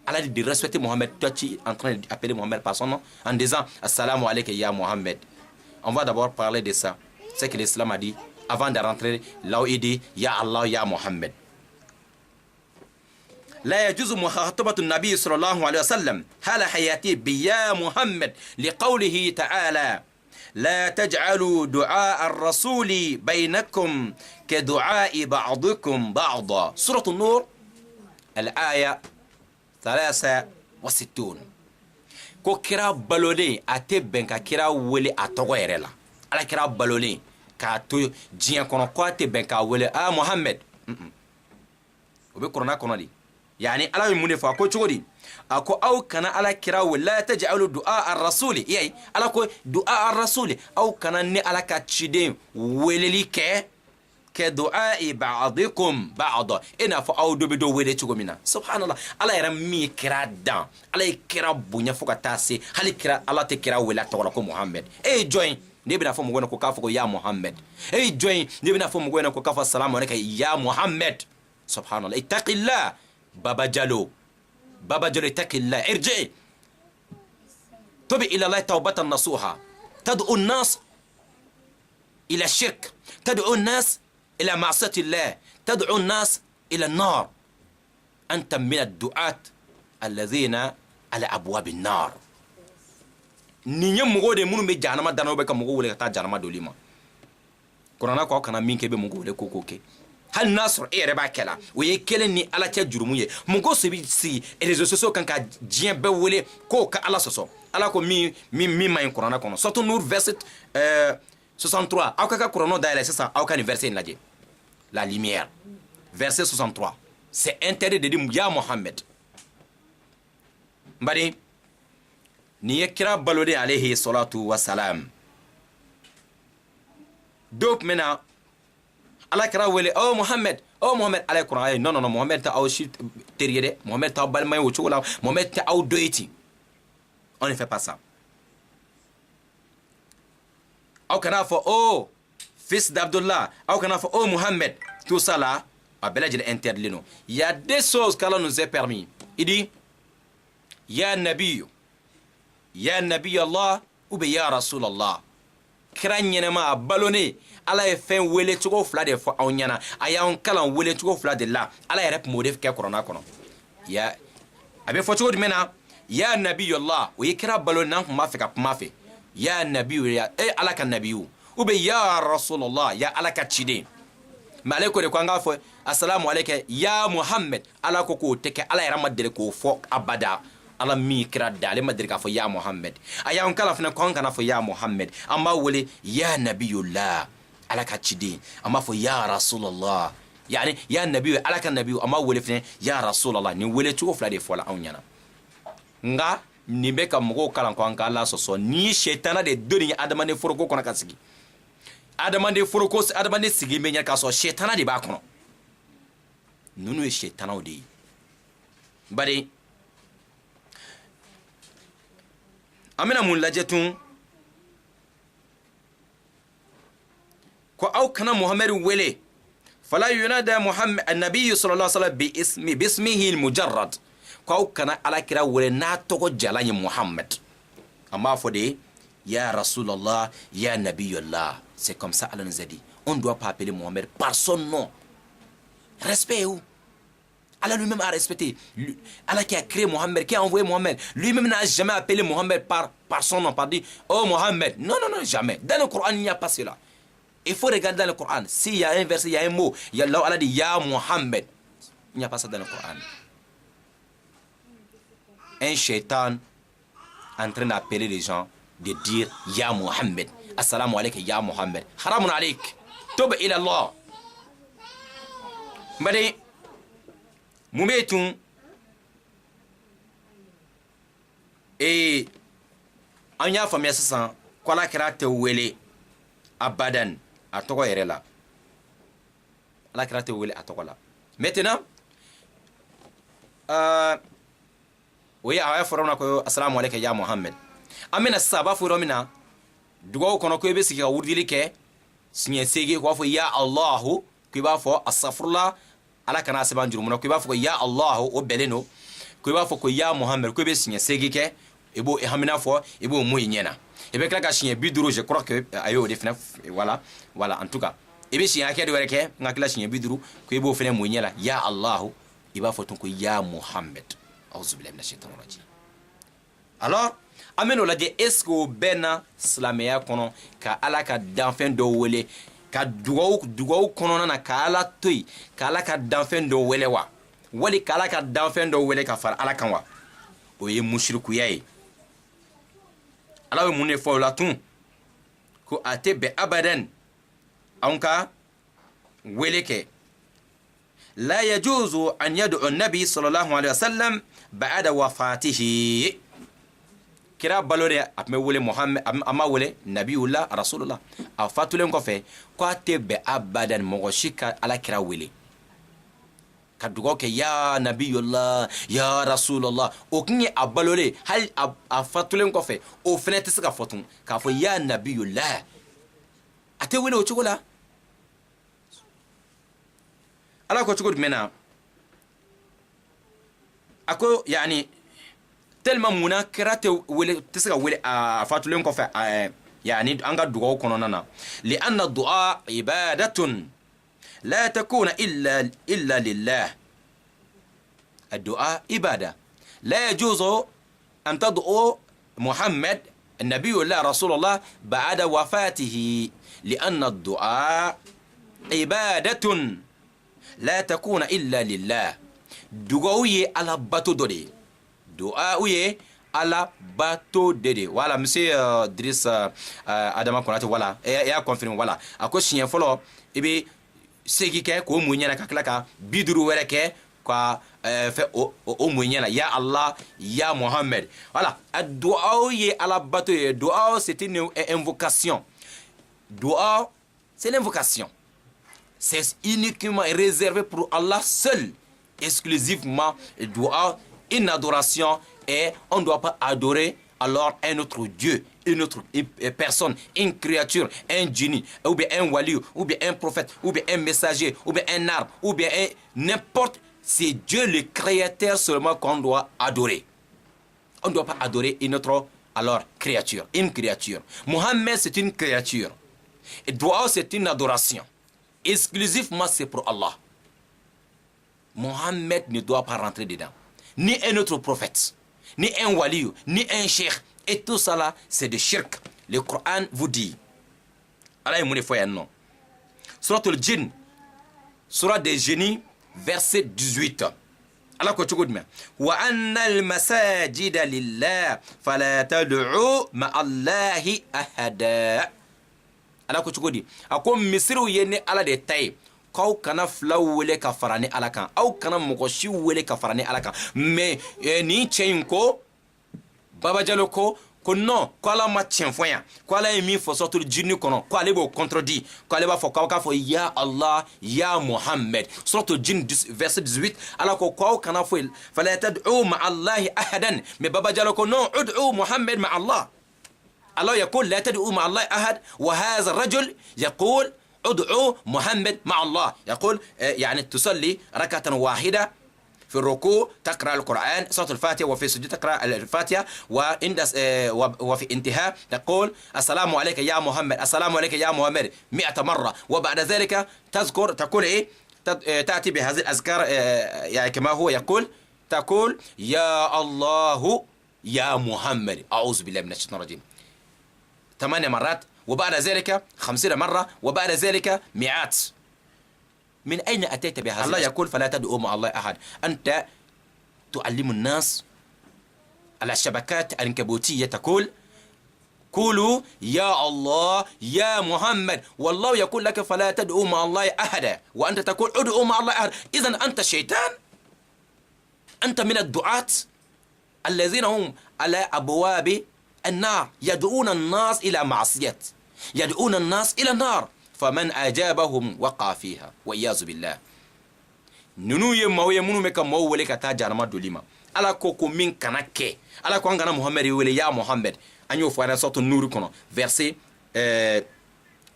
Allah dit de respecter Mohammed. Toi, tu es en train d'appeler Mohammed par son nom en disant assalamu alaikum ya Mohammed. On va d'abord parler de ça. C'est ce que l'islam a dit avant de rentrer là où il dit ya Allah ya Mohammed. لا يجوز مخاطبة النبي صلى الله عليه وسلم حال حياته بيا محمد لقوله تعالى لا تجعلوا دعاء الرسول بينكم كدعاء بعضكم بعضا سورة النور الآية 63 كو كرا بالولي أتبن كرا ولي أتغير لا على كرا بالولي كاتو جيان كونو كو أتبن كولي محمد وبكرنا كونو دي يعني على يموني فاكو تشودي ako aw kana ala kira wala taj'alu du'a ar-rasul yai ala ko du'a ar-rasul aw kana ni ala ka ciden weleli ke du'a ba'dikum ba'da ina fa aw do be do wele ci gomina subhanallah ala yaram mi kira dan ala kira bunya fuka tase hali kira ala te kira wala tawala ko Muhammad join ne bina fa mu gona ko ka fa ko ya Muhammad join ne bina fa mu gona ko ka fa assalamu alayka ya Muhammad subhanallah ittaqillah baba jalo اتق الله ارجعي توبي إلى الله توبة نصوحة تدعو الناس إلى الشرك تدعو الناس إلى معصية الله تدعو الناس إلى النار أنت من الدعاة الذين على أبواب النار نيم مغودي منو مي جانما دانو بك مغولي تا جانما دوليما كورانا كو كانا مين كبي مغولي كوكوكي hal nasr reba kala o ye kelen ni ala cɛ jurumu ye mun ko sebi si réseaux sociaux kan ka diɲɛ bɛɛ wele ko ka ala sɔsɔ ala ko min maɲi kuranna kɔnɔ surtout Nur verset 63 aw ka kuranno dayɛlɛ sisan aw ka ni verset in lajɛ la lumière verset 63 c'est interdit de dire ya Mohammed mbari ni ye kira balode alayhi salatu wassalam donc maintenant ala kira wele oh Mohammed ala Quran non Mohammed ta aw shi teriede Mohammed ta balmay wo chola Mohammed ta aw doiti on ne fait pas ça aw kana fa oh fils d'Abdullah aw kana fa oh Mohammed tout ça là a belajil interdit non il y a des choses qu'Allah nous a permis il dit ya nabi Allah ou ya Rasul Allah kranyema balone ala ye fɛn wele cogo fila de fɔ aw ɲɛna a y'an kalan wele cogo fila de la ala yɛrɛ tun b'o de kɛ kuranna kɔnɔ ya a bɛ fɔ cogo jumɛn na ya nabiyallah o ye kira balo n'an tun b'a fɛ ka kuma fɛ ya nabiyu ala ka nabiyu ou bien ya Rasulallah, ya ala ka ciden. Mais ale ko de ko anga fo assalamu alayka ya Muhammad, ala ko ko teke ala yara madere ko fo abada. ala mi kira dale madri ka fo ya Muhammad aya on kala fana kon kana fo ya Muhammad amma wole ya nabiyullah ala ka cidi amma fo ya rasulullah yani ya nabiyu ala ka nabiyu amma wole fana ya rasulullah ni wole tugo fla de fola on yana nga ni be ka mugo kala kon ka Allah so ni shaytana de doni adama ne foroko kona ka sigi adama de foroko adama ne sigi me nya ka so shaytana de ba kono nunu e shaytana o de bari amina mun lajetun ko aw kana Muhammad wele fala yunada Muhammad an-nabiy sallallahu alaihi wasallam bismihi al-mujarrad ko aw kana ala kira wele na togo jalanye Muhammad amma fode ya Rasulullah ya Nabiyullah. C'est comme ça Allah nous a dit, on doit pas appeler Muhammad par son nom. Respect où Allah lui-même a respecté. Allah qui a créé Mohammed, qui a envoyé Mohammed, lui-même n'a jamais appelé Mohammed par son nom, par dire oh Mohammed. Non, non, non, jamais. Dans le Coran, il n'y a pas cela. Il faut regarder dans le Coran. S'il y a un verset, il y a un mot, Allah dit Ya Mohammed. Il n'y a pas ça dans le Coran. Un shaitan en train d'appeler les gens de dire Ya Mohammed. Assalamu alaikum Ya Mohammed. Haramun alaik. Toba ila Allah. Mbade mumetun an y'a faamuya sisan ko ala kira tɛ wele abadan a tɔgɔ yɛrɛ la ala kira tɛ wele a tɔgɔ la maintenant o ye a y'a fɔra na ko assalamu alaikum ya Muhammad an bɛna sisan a b'a fɔ yɔrɔ min na dugawu kɔnɔ ko i bɛ sigi ka wurudili kɛ siɲɛ seegin ko b'a fɔ ya Allahu ko i b'a fɔ asafurula ala kana seban jurumuna ko b'a fɔ ya Allah o beleno ko b'a fɔ ko ya Muhammad ko be siɲɛ segi kɛ e b'o hamina fɔ e b'o moyi ɲɛna e bɛ tila ka siɲɛ 50 je crois que a y'o de fana voilà en tout cas e bɛ siɲɛ hakɛ dɔ wɛrɛ kɛ n ka tila siɲɛ 50 ko e b'o fana moyi ɲɛna ya Allah i b'a fɔ tun ko ya Muhammad a'udhu billahi minash shaitanir rajim. Alors an bɛn'o lajɛ est ce que o bɛɛ na silamɛya kɔnɔ ka ala ka danfɛn dɔ wele ka dugawu kɔnɔna na ka ala toyi ka ala ka danfɛn dɔ wele wa wali ka ala ka danfɛn dɔ wele ka fara ala kan wa o ye mushrikuya ye. ala bɛ mun de fɔ o la tun ko a tɛ bɛn abadan anw ka wele kɛ la yajuzu an yad'u an-nabi sallallahu alaihi wasallam ba'da wafatihi. kira balore a tun bɛ wele Muhammad a ma wele nabiyullah rasulullah a fatulen kɔfɛ ko a tɛ bɛn abadan mɔgɔ si ka ala kira wele ka dugawu kɛ ya nabiyullah ya rasulullah o kun ye a balore hali a fatulen kɔfɛ o fɛnɛ tɛ se ka fɔ tun k'a fɔ ya nabiyullah a tɛ wele o cogo la. ala ko cogo jumɛn na a ko yani tellement muna kira tɛ se ka wele a fatulen kɔfɛ yani an ka dugawu kɔnɔna na li anna du'a ibadatun la takuna illa lillah. الدعاء إبادة لا يجوز أن تدعو محمد النبي الله رسول الله بعد وفاته لأن الدعاء عبادة لا تكون إلا لله. دعوة على باتو دودي دعاء على bateau dede wala monsieur Driss Adama Konate wala ya confirme wala ako siɲɛ fɔlɔ i bɛ segi kɛ k'o mun ɲɛna ka tila ka 50 wɛrɛ kɛ ka fɛ o mun ɲɛna ya Allah ya Muhammad. Voilà, dua ye ala bateau ye dua c'est une invocation. Dua c'est l'invocation, c'est uniquement réservé pour Allah seul, exclusivement. Dua une adoration et on ne doit pas adorer alors un autre Dieu, une autre personne, une créature, un génie, ou bien un wali, ou bien un prophète, ou bien un messager, ou bien un arbre, ou bien n'importe. C'est Dieu le créateur seulement qu'on doit adorer. On ne doit pas adorer une autre alors créature, une créature. Mohammed c'est une créature. Et Dua c'est une adoration. Exclusivement c'est pour Allah. Mohammed ne doit pas rentrer dedans. Ni un autre prophète, ni un wali, ni un cheikh. Et tout ça là, c'est de shirk. Le Coran vous dit, ala ye mun de fɔ yan nɔ suratul jinn sura des génies verset 18 ala ko cogo jumɛn wa anna almasajida lillah fala tad'u ma allahi ahada ala ko cogo di a ko misiriw ye ni ala de ta ye k'aw kana filaw wele ka fara ni ala kan aw kana mɔgɔ si wele ka fara ni ala kan mais nin cɛ in ko Baba Diallo ko non ko ala ma tiɲɛ fɔ yan ko ala ye min fɔ suratul jinni kɔnɔ ko ale b'o contredit ko ale b'a fɔ k'aw k'a fɔ ya Allah ya Muhammad suratul jinn verset 18 ala ko k'aw kana fɔ fala tad'u ma allahi ahadan mais Baba Diallo ko non ud'u Muhammad ma Allah Allah يقول لا تدعوا مع الله أحد وهذا الرجل يقول ادعوا محمد مع الله يقول يعني تصلي ركعة واحدة في الركوع تقرأ القرآن سورة الفاتحة وفي السجود تقرأ الفاتحة وفي انتهاء تقول السلام عليك يا محمد السلام عليك يا محمد 100 مرة وبعد ذلك تذكر تقول إيه تأتي بهذه الأذكار يعني كما هو يقول تقول يا الله يا محمد أعوذ بالله من الشيطان الرجيم 8 مرات وبعد ذلك 50 مرة وبعد ذلك مئات من أين أتيت بهذا الله يقول فلا تدعوا مع الله أحد أنت تعلم الناس على الشبكات العنكبوتية تقول قولوا يا الله يا محمد والله يقول لك فلا تدعوا مع الله أحدا وأنت تقول ادعوا مع الله أحد إذن أنت شيطان أنت من الدعاة الذين هم على أبواب النار يدعون الناس إلى معصية يدعون الناس إلى النار فمن أجابهم وقع فيها وإياذ بالله نونو يمو يمونو مكا مو وليكا تاجر ما دوليما ala ko min kana kɛ ala ko an kana Muhammad wele ya Muhammad an y'o fɔ an sɔrɔ nuru kɔnɔ verset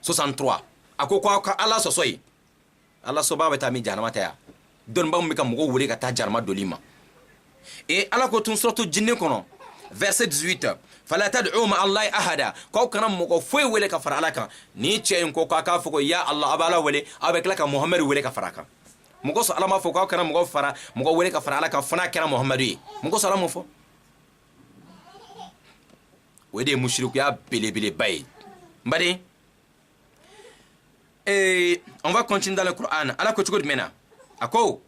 63 a ko ka ala sɔsɔ ye ala sɔba bɛ taa min jahanama ta ya dɔnnibaw bɛ ka mɔgɔw wele ka taa jahanama doli ma ala ko tun sɔrɔ jinne kɔnɔ verset 18 fala tad'u ma allahi ahada ko kana mɔgɔ foyi wele ka fara ala kan ni cɛ in ko k'a fɔ ko ya Allah abala wele a bɛ tila ka Muhammad wele ka fara kan mɔgɔ sɔ ala ma fɔ k'aw kana mɔgɔ wele ka fara ala kan fana kɛra Muhammadu ye mɔgɔ sɔ ala ma fɔ o de ye mushrikuya belebeleba ye n baden on va continuer dans le Coran ala ko cogo jumɛn na a ko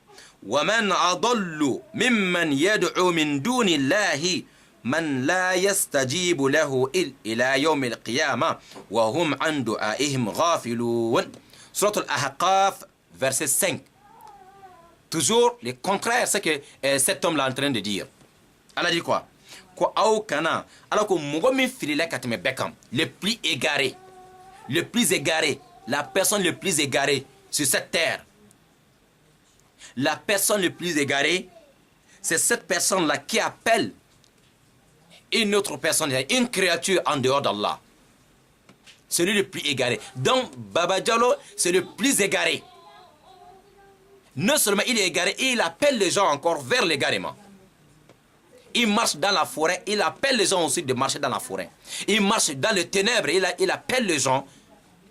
wa man adallu mimman yad'u min duni llahi man la yastajibu lahu ila yawm al-qiyamah wa hum an du'aihim ghafilun surat al-ahqaf verset 5. Toujours le contraire, c'est que cet homme là est en train de dire. Elle a dit quoi? Quoi aukana. Alors que Mogomi filila katime bekam, le plus égaré, la personne le plus égarée sur cette terre. La personne le plus égarée, c'est cette personne là qui appelle une autre personne, une créature en dehors d'Allah. Celui le plus égaré. Donc Baba Diallo, c'est le plus égaré. Non seulement il est égaré, il appelle les gens encore vers l'égarement. Il marche dans la forêt, il appelle les gens aussi de marcher dans la forêt. Il marche dans les ténèbres, il appelle les gens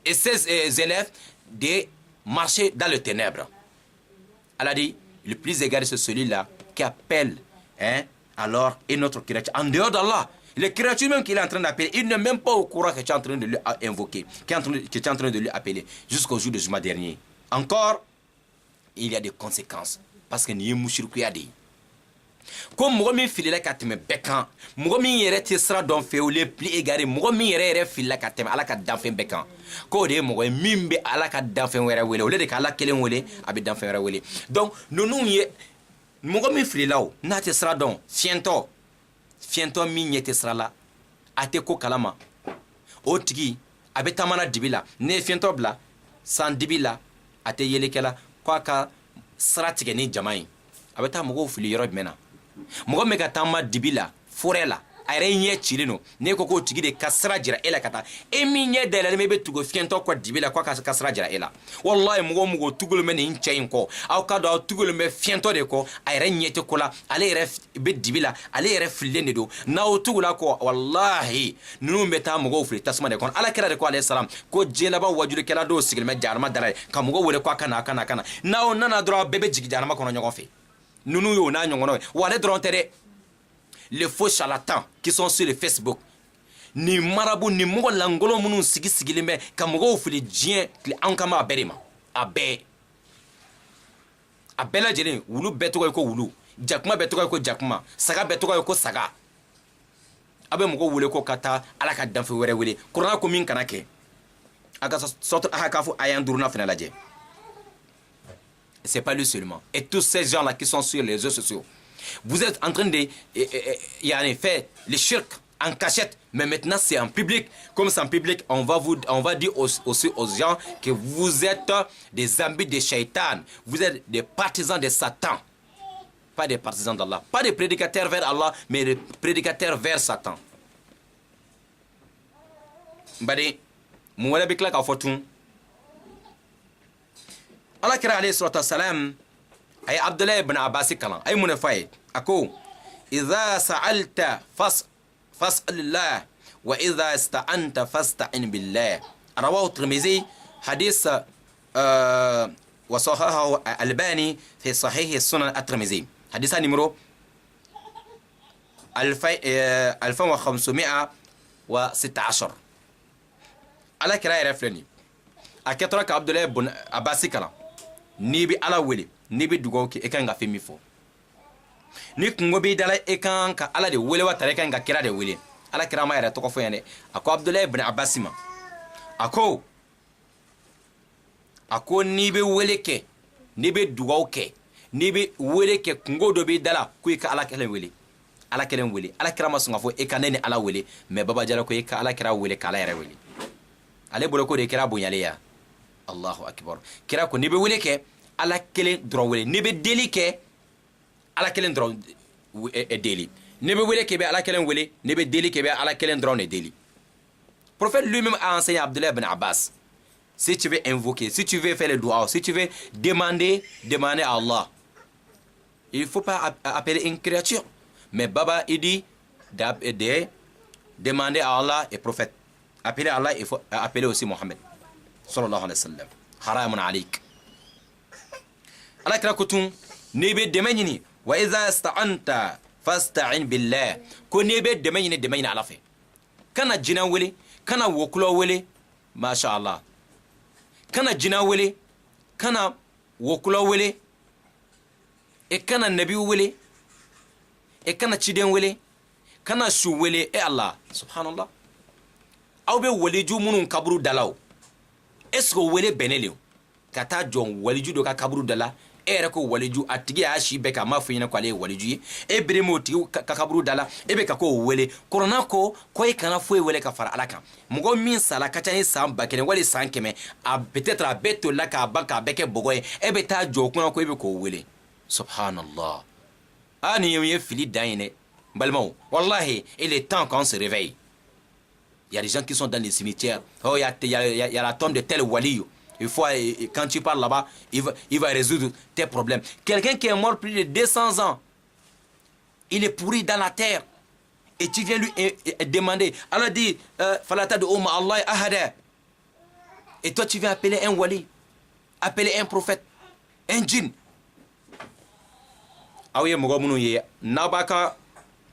et ses élèves de marcher dans les ténèbres. Elle a dit, le plus égaré c'est celui-là qui appelle alors une autre créature en dehors d'Allah. Les créatures même qu'il est en train d'appeler, il n'est même pas au courant que tu es en train de lui invoquer, que tu es en train de lui appeler jusqu'au jour de juin dernier. Encore, il y a des conséquences parce que ni mushriku de ko mɔgɔ min filila ka tɛmɛ bɛɛ kan mɔgɔ min yɛrɛ tɛ sira dɔn fɛ o le plus égaré mɔgɔ min yɛrɛ filila ka tɛmɛ ala ka danfɛn bɛɛ kan k'o de ye mɔgɔ ye min bɛ ala ka danfɛn wɛrɛ wele o le de ka ala kelen wele a bɛ danfɛn wɛrɛ wele donc ninnu ye mɔgɔ min filila o n'a tɛ sira dɔn fiɲɛtɔ min ɲɛ tɛ sira la a tɛ ko kalama o tigi a bɛ taamana dibi la ne ye fiɲɛtɔ bila san dibi la a tɛ yelekɛla k'a ka sira tigɛ ni jama ye a bɛ taa mɔgɔw fili yɔrɔ jumɛn na mɔgɔ min ka taama dibi la forêt la a yɛrɛ ɲɛ cilen no ne ko k'o tigi de ka sira jira e la ka taa e min ɲɛ dayɛlɛlen bɛ e bɛ tugu fiɲɛtɔ kɔ dibi la k'a ka sira jira e la wallahi mɔgɔ mɔgɔ tugulen bɛ nin cɛ in kɔ aw ka dɔn aw tugulen bɛ fiɲɛtɔ de kɔ a yɛrɛ ɲɛ tɛ ko la ale yɛrɛ bɛ dibi la ale yɛrɛ fililen de don n'aw tugula kɔ wallahi ninnu bɛ taa mɔgɔw fili tasuma de kɔnɔ ala kira de ko alayhi salam ko diɲɛ laban wajurukɛla dɔw sigilen bɛ jahanama da la ka mɔgɔw wele ko a ka na n'aw nana dɔrɔn bɛɛ bɛ jigin jahanama kɔnɔ ɲɔgɔn fɛ ninnu y'o n'a ɲɔgɔnnaw ye wa ale dɔrɔn tɛ dɛ les faux charlatans qui sont sur le Facebook ni marabu ni mɔgɔ langolo minnu sigilen bɛ ka mɔgɔw fili diɲɛ tile an kama a bɛɛ de ma a bɛɛ lajɛlen wulu bɛɛ tɔgɔ ye ko wulu jakuma bɛɛ tɔgɔ ye ko jakuma saga bɛɛ tɔgɔ ye ko saga a bɛ mɔgɔw wele ko ka taa ala ka danfɛ wɛrɛ wele kuranna ko min kana kɛ a ka sɔrɔ a ka fɔ a y'an duruna fana lajɛ c'est pas lui seulement et tous ces gens là qui sont sur les réseaux sociaux vous êtes en train de faire les shirk en cachette, mais maintenant c'est en public. Comme c'est en public, on va dire aussi aux gens que vous êtes des amis de Shaitan. Vous êtes des partisans de Satan. Pas des partisans d'Allah. Pas des prédicateurs vers Allah, mais des prédicateurs vers Satan. Badi, mouwala bikla ka fotun. Allah kira alayhi salatu wassalam, ay Abdullah ibn Abbas kalan, ay munafay. Ako, idha sa'alta فاسأل الله وإذا استعنت فاستعن بالله. رواه الترمذي حديث وصححه الألباني في صحيح السنن الترمذي. حديث نمرو 2516. على كراي رفلني أكترك عبد الله بن عباس كلام نبي على ولي نبي دعوك إكان غفيمي فو ni kungo bi dala e kan ka ala de wele wa tare kan ka kira de wele ala kira ma yɛrɛ tɔgɔ fɔ yan dɛ ako Abdullah ibn Abbas ma ako ni bɛ wele kɛ ni bɛ dugawu kɛ ni bɛ wele kɛ kungo dɔ bi dala ko i ka ala kelen wele ala kira ma sɔn ka fɔ e ka ne ni ala wele mais baba jara ko i ka ala kira wele ka ala yɛrɛ wele ale bolo ko de kira bonyale ya Allahu akbar kira ko ni bɛ wele kɛ ala kelen dɔrɔn wele ni bɛ deli kɛ ala kelen dɔrɔn deli ne bɛ wele kɛ bɛ ala kelen wele ne bɛ deli kɛ bɛ ala kelen dɔrɔn de deli. Prophète lui-même a enseigné à Abdullah ibn Abbas, si tu veux invoquer, si tu veux faire le dua, si tu veux demander à Allah, il ne faut pas appeler une créature, mais Baba il dit de demander à Allah et prophète. Appeler Allah, il faut appeler aussi Mohammed sallallahu alayhi wa sallam. Haramun alik. Allah kira kutum ne bɛ dɛmɛ ɲini wa iza sta'anta fasta'in billah ko ne bɛ dɛmɛ ɲini ala fɛ kana jina wele kana wokulɔ wele masha Allah kana jina wele kana wokulɔ wele e kana nabi wele e kana ciden wele kana su wele e Allah subhanallah aw bɛ waliju minnu kaburu dalaw est-ce que wele bɛnɛlen ka taa jɔn waliju dɔ ka kaburu dala e yɛrɛ ko waliju a tigi y'a si bɛɛ k'a ma fɔ ɲɛna ko ale ye waliju ye e bere m'o tigi ka kaburu da la e bɛ ka k'o wele kɔrɔna ko e kana foyi wele ka fara ala kan mɔgɔ min sala ka ca ni san 1000 wali san 100 a peut-être a bɛɛ tolila k'a ban k'a bɛɛ kɛ bɔgɔ ye e bɛ taa jɔ o kunna ko e bɛ k'o wele subhanallah nin ye fili dan ye dɛ n balimaw wallahi il est temps qu'on se réveille. Il y a des gens qui sont dans les cimetières. Oh, il y a la tombe de tel wali. Il faut, quand tu parles là-bas, il va résoudre tes problèmes. Quelqu'un qui est mort plus de 200 ans, il est pourri dans la terre. Et tu viens lui demander. Allah dit, Falata de Ouma Allah ahada. Et toi, tu viens appeler un wali, appeler un prophète, un djinn. Ah oui, mon gars, Nabaka,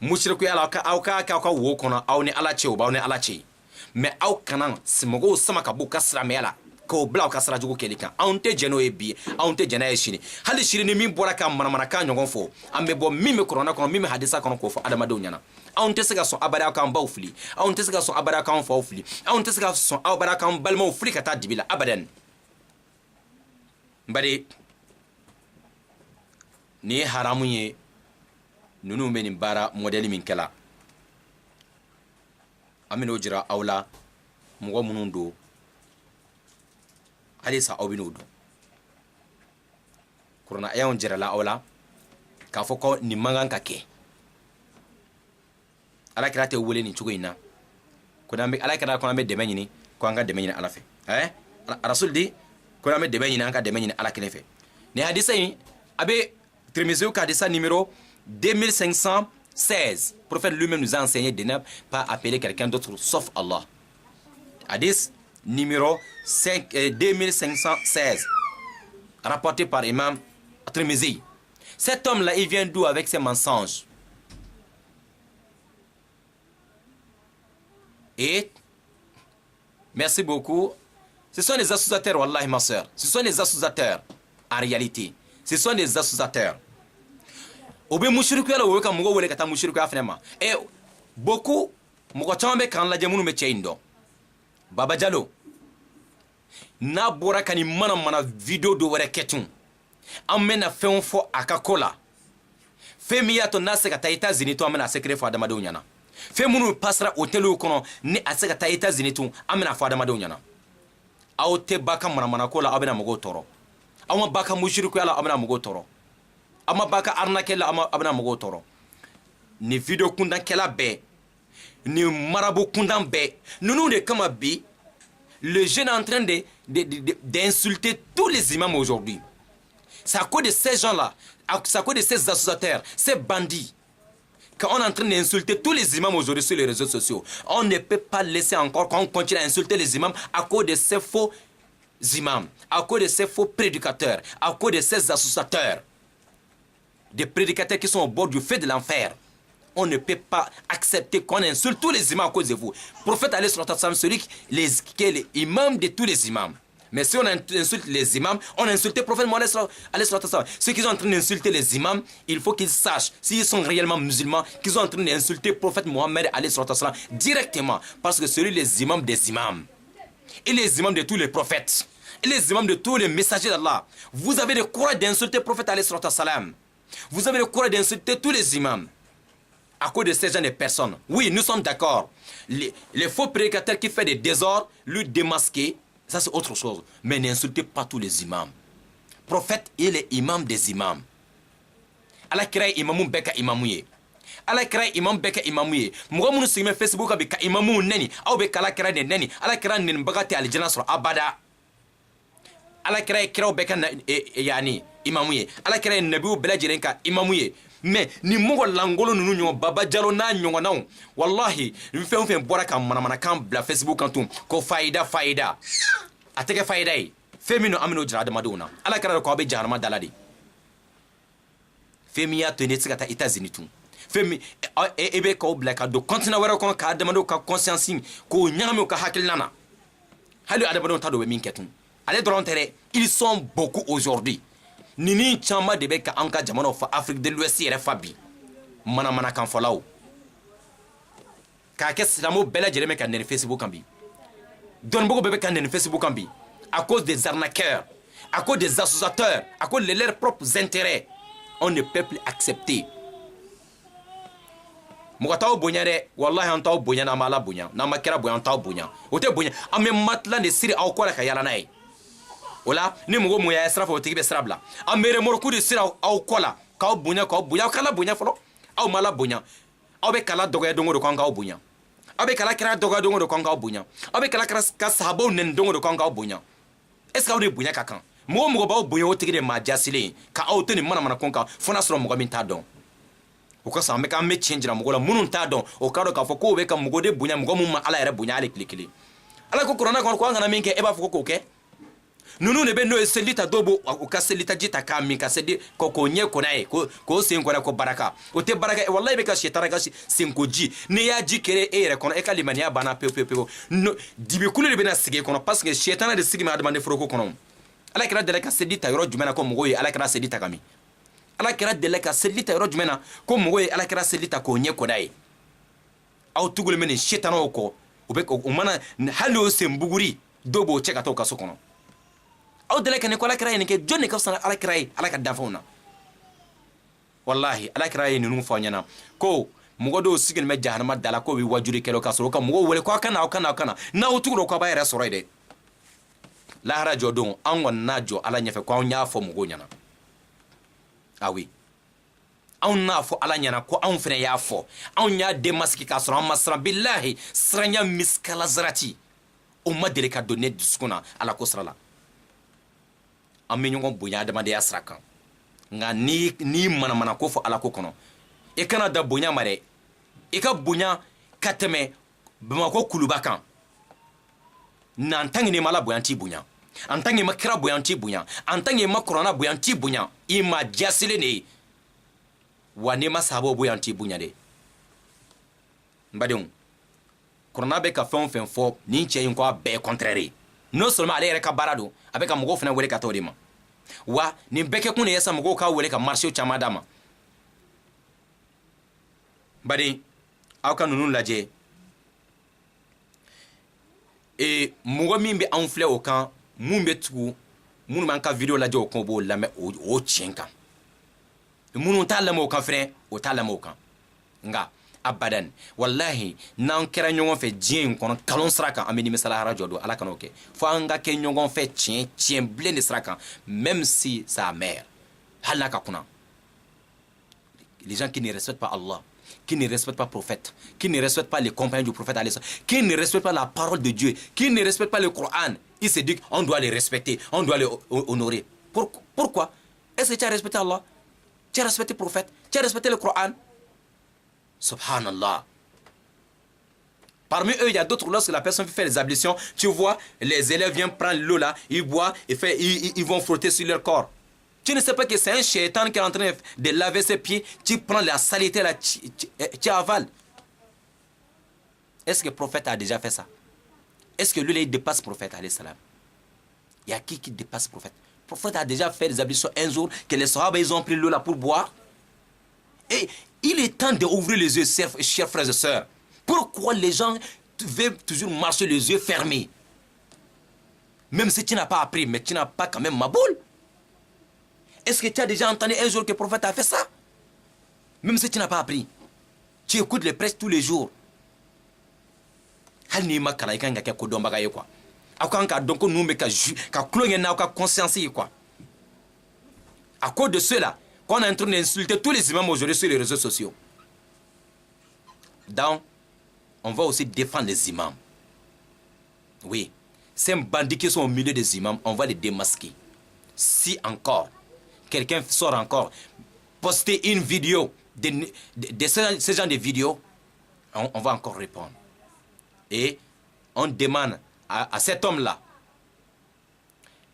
Mouchirkou yala, Auka, Wokona, Auni Alache, ou Baune Alache. Mais Aukanan, Simogo, Samakabu, Kasramela. Ko bla ka sara jugu keli kan anw tɛ jɛn'o ye bi anw tɛ jɛn'a ye sini hali sini ni min bɔra ka manamanakan ɲɔgɔn fɔ an bɛ bɔ min bɛ kuranɛ kɔnɔ min bɛ hadisa kɔnɔ k'o fɔ adamadenw ɲɛna anw tɛ se ka sɔn abada k'an baw fili anw tɛ se ka sɔn abada k'an faw fili anw tɛ se ka sɔn abada k'an balimaw fili ka taa dibi la abadan bari ni ye haramu ye ninnu bɛ nin baara modèle min kɛla an bɛ n'o jira aw la mɔgɔ minnu don hali sa aw bɛ n'o dɔn kuranɛ ayanw jirala aw la k'a fɔ ko nin man kan ka kɛ alakira tɛ wele nin cogo in na ko alakira ko an bɛ dɛmɛ ɲini ko an ka dɛmɛ ɲini ala fɛ rasul di ko an bɛ dɛmɛ ɲini an ka dɛmɛ ɲini ala kelen fɛ nin hadisa in a bɛ Tirmizi ka hadisa numéro 2516. Prophète lui-même nous a enseigné de ne pas appeler quelqu'un d'autre sauf Allah. Hadith numéro 2516, rapporté par Imam Tirmizi. Cet homme-là, il vient d'où avec ses mensonges? Et merci beaucoup. Ce sont les associateurs, wallahi ma soeur. Ce sont les associateurs en réalité. Ce sont des associateurs. Obe mushriku yala wo ka mugo wele kata mushriku afrema. Et beaucoup mugo chambe kan la jamunu me cheindo. Baba Diallo. Na bora kani mana video do were ketun. Amena fɛn fɔ a ka ko la fɛn min y'a to n'a se ka taa États-Unis to an bɛna secret fɔ adamadenw ɲɛna fɛn minnu passera hôteliw kɔnɔ ni a se ka taa États-Unis to an bɛna fɔ adamadenw ɲɛna aw tɛ ba ka manamana ko la aw bɛna mɔgɔw tɔɔrɔ aw ma ba ka musirikuya la aw bɛna mɔgɔw tɔɔrɔ aw ma ba ka arnaquer la aw bɛna mɔgɔw tɔɔrɔ ni video kundankɛla bɛɛ ni marabu kundan bɛɛ ninnu de kama bi le jeune est en train d'insulter tous les imams aujourd'hui. C'est à cause de ces gens-là, c'est à cause de ces associateurs, ces bandits, qu'on est en train d'insulter tous les imams aujourd'hui sur les réseaux sociaux. On ne peut pas laisser encore qu'on continue à insulter les imams à cause de ces faux imams, à cause de ces faux prédicateurs, à cause de ces associateurs. Des prédicateurs qui sont au bord du feu de l'enfer. On ne peut pas accepter qu'on insulte tous les imams à cause de vous. Prophète alayhi salatu wassalam, celui qui est l'imam de tous les imams. Mais si on insulte les imams, on a insulté le prophète Mohammed alayhi salatu wassalam. Ceux qui sont en train d'insulter les imams, il faut qu'ils sachent, s'ils sont réellement musulmans, qu'ils sont en train d'insulter le prophète Mohammed alayhi salatu wassalam directement. Parce que celui les imams des imams, et les imams de tous les prophètes, et les imams de tous les messagers d'Allah, vous avez le courage d'insulter le prophète alayhi salatu wassalam. Vous avez le courage d'insulter tous les imams. À cause de ces gens de personnes. Oui, nous sommes d'accord. Les faux prédicateurs qui font des désordres, lui démasquer, ça c'est autre chose. Mais n'insultez pas tous les imams. Prophète, il est imam des imams. Allah kira imamu beka imamouye. Allah kira imam beka imamouye. Mouga mounou sigme Facebook abika imamou neni. Ou beka Allah kira de neni. Allah kira nen bagati aljana sur abada. Allah kira beka yani imamouye. Allah kira nabiou bela jirenka imamouye. Mais ni mogo langolo nunu nyon Baba Diallo na nyonganaw wallahi ni fɛn bɔra ka manamana kan bla Facebook kan tun ko faida ateke faida yi fɛn min amino jira adamadenw na ala kɛra ko aw bɛ jahanama dala de fɛn min y'a to ne tɛ se ka taa États-Unis tun fɛn min e bɛ k'aw bila ka don continent wɛrɛ kɔnɔ ka adamadenw ka conscience k'o ɲagami u ka hakilina na hali adamadenw t'a dɔn u bɛ min kɛ tun ale dɔrɔn tɛ dɛ ils sont beaucoup aujourd'hui. Nini chamba de beka anka jamano fa Afrique de l'Ouest yɛrɛ fa bi mana kan fɔlaw k'a kɛ silamɛw bɛɛ lajɛlen bɛ ka nɛni Facebook kan bi dɔnnibaga bɛɛ bɛ ka nɛni Facebook kan bi à cause des arnaqueurs à cause des associateurs à cause de leurs propres intérêts on ne peut plus accepter mɔgɔ t'aw bonya dɛ wallahi an t'aw bonya n'an m'Ala bonya n'an ma kira bonya an t'aw bonya o tɛ bonya an bɛ matelas de siri aw kɔ la ka yala n'a ye Ola ni mɔgɔ mun y'a sira fɛ o tigi bɛ sira bila a mere mɔrɔku de sira aw kɔ la k'aw bonya aw kala bonya fɔlɔ aw ma la bonya aw bɛ kala dɔgɔya don o don k'an k'aw bonya aw bɛ kala kira dɔgɔya don o don k'an k'aw bonya aw bɛ kala ka sahabaw nɛni don o don k'an k'aw bonya est-ce que aw de bonya ka kan mɔgɔ b'aw bonya o tigi de maa jasilen ka aw to nin manamana ko kan fo n'a sɔrɔ mɔgɔ min t'a dɔn o kosɔn an bɛ tiɲɛ jira mɔgɔ la minnu t'a dɔn o k'a dɔn k'a fɔ k'o bɛ ka mɔgɔ de bonya mɔgɔ min ma Ala yɛrɛ bonya hali tile kelen Ala ko kuranɛ kɔnɔ ko an kana min kɛ e b'a fɔ k'o kɛ nunu ne be no seli ta dobo o ka seli ta jita ka min ka sedi ko nye ko nae ko sen ko ko baraka o te baraka wallahi be ka shetara ka sen ko ji ne ya ji kere e yɛrɛ kɔnɔ e ka limaniya bana pe no dibi kulu de be na sigi kɔnɔ parce que shetana de sigi ma adama de foroko kɔnɔ ala kira dele ka sedi ta yɔrɔ jumɛn na ko mɔgɔ ye ala kira sedi ta kami ala kira dele ka sedi ta yɔrɔ jumɛn na ko mɔgɔ ye ala kira sedi ta ko nye ko nae aw tugule meni shetana o ko o be o mana hali o sen buguri dobo cɛ ka to ka so kɔnɔ aw dele ka ne ko ala kira ye nin kɛ jɔn de ka fisa ala kira ye ala ka danfɛnw na wallahi ala kira ye ninnu fɔ ɲɛna ko mɔgɔ dɔw sigilen bɛ jahanama da la k'o bɛ wajuri kɛ ka sɔrɔ ka mɔgɔw wele ko a kana n'aw tugura k'aw b'a yɛrɛ sɔrɔ ye dɛ lahara jɔ don an kɔni n'a jɔ ala ɲɛfɛ ko anw y'a fɔ mɔgɔw ɲɛna awi anw n'a fɔ ala ɲɛna ko anw fɛnɛ y'a fɔ anw y'a demasigi k'a sɔrɔ an ma siran bilahi siranya miskala zarati o ma deli ka don ne dusukun na ala ko sira la an bɛ ɲɔgɔn bonya adamadenya sira kan nka n'i manamana ko fɔ ala ko kɔnɔ i kana da bonya ma dɛ i ka bonya ka tɛmɛ Bamako kuluba kan na en tant que n'i ma ala bonya n t'i bonya en tant que i ma kira bonya n t'i bonya en tant que i ma kuranna bonya n t'i bonya i ma jasilen de ye wa n'i ma sahabaw bonya n t'i bonya de n badenw Corona be ka fɛn fɛn fɔ nin cɛ in ko a bɛɛ contraire non seulement ale yɛrɛ ka baara don a bɛ ka mɔgɔw fana wele ka taa o de ma wa nin bɛɛ kɛ kun de ye sa mɔgɔw ka wele ka marché caman d'a ma bari aw ka ninnu lajɛ mɔgɔ min bɛ anw filɛ o kan mun bɛ tugu minnu b'an ka video lajɛ o kan o b'o lamɛn o tiɲɛ kan minnu t'a lamɛn o kan fɛnɛ o t'a lamɛn o kan nka abadan wallahi n'an kɛra ɲɔgɔn fɛ diɲɛ in kɔnɔ kalon sira kan an bɛ nimisala harajo don ala kan'o kɛ fo an ka kɛ ɲɔgɔn fɛ tiɲɛ bilen de sira kan même si ça mère hali n'a ka kunna les gens qui ne respectent pas Allah, qui ne respectent pas le prophète, qui ne respectent pas les compagnons du prophète, qui ne respectent pas la parole de Dieu, qui ne respectent pas le Coran, ils se disent qu'on doit les respecter, on doit les honorer. Pourquoi? Est-ce que tu as respecté Allah? Tu as respecté le prophète? Tu as respecté le Coran? Subhanallah. Parmi eux, il y a d'autres, lorsque la personne fait les ablutions, tu vois, les élèves viennent prendre l'eau là, ils boivent, ils vont frotter sur leur corps. Tu ne sais pas que c'est un shaitan qui est en train de laver ses pieds. Tu prends la saleté là, tu avales. Est-ce que le prophète a déjà fait ça? Est-ce que lui, il dépasse le prophète, alayhi salam? Il y a qui dépasse le prophète? Le prophète a déjà fait des ablutions un jour, que les sahaba, ils ont pris l'eau là pour boire. Et il est temps d'ouvrir les yeux, chers frères et sœurs. Pourquoi les gens veulent toujours marcher les yeux fermés? Même si tu n'as pas appris, mais tu n'as pas quand même ma boule. Est-ce que tu as déjà entendu un jour que le prophète a fait ça? Même si tu n'as pas appris. Tu écoutes les prêches tous les jours. Hal ni makala ikan ngake ko domba gaye quoi. Akan ka donc nous me ka clogne na ka conscience quoi. À cause de cela, qu'on est en train d'insulter tous les imams aujourd'hui sur les réseaux sociaux. Donc, on va aussi défendre les imams. Oui, ces bandits qui sont au milieu des imams, on va les démasquer. Si encore quelqu'un sort encore poster une vidéo de ce genre de vidéos, on va encore répondre. Et on demande à cet homme-là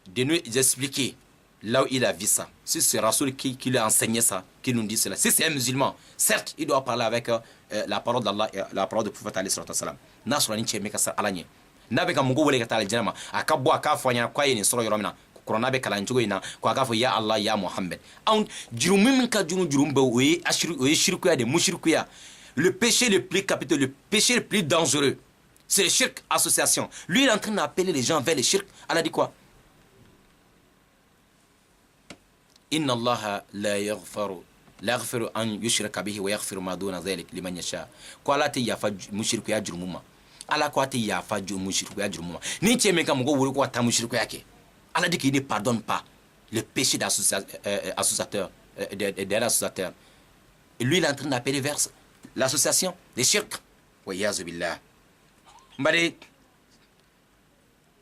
de nous expliquer là où il a vu ça. Si c'est Rasoul qui lui a enseigné ça, qui nous dit cela. Si c'est un musulman, certes, il doit parler avec la parole d'Allah et la parole du prophète alayhi salatu wasalam. Nasrani cheme ka alanye. Nabe ka mugo wele ka tala janama. Akabwa aka fanya kwa yini soro yoromina. Corona be kala njugo ina kwa gafo ya Allah ya Muhammad. On jurumin ka jurumbe oye shirku ya de mushriku ya. Le péché le plus capital, le péché le plus dangereux, c'est le shirk association. Lui, il est en train d'appeler les gens vers le shirk. Allah dit quoi? Inna Allah la yaghfiru an yushraka bihi wa yaghfiru ma duna dhalik liman yasha. Kwa la te yafa mushriku ya jurumuma. Allah kwa te yafa mushriku ya jurumuma. Ni cheme ka mugo wuri kwa ta mushriku yake. Allah dit qu'il ne pardonne pas le péché d'associateur, d'associateur. Et lui, il est en train d'appeler vers l'association des shirk. Wa yazu billah. Mbari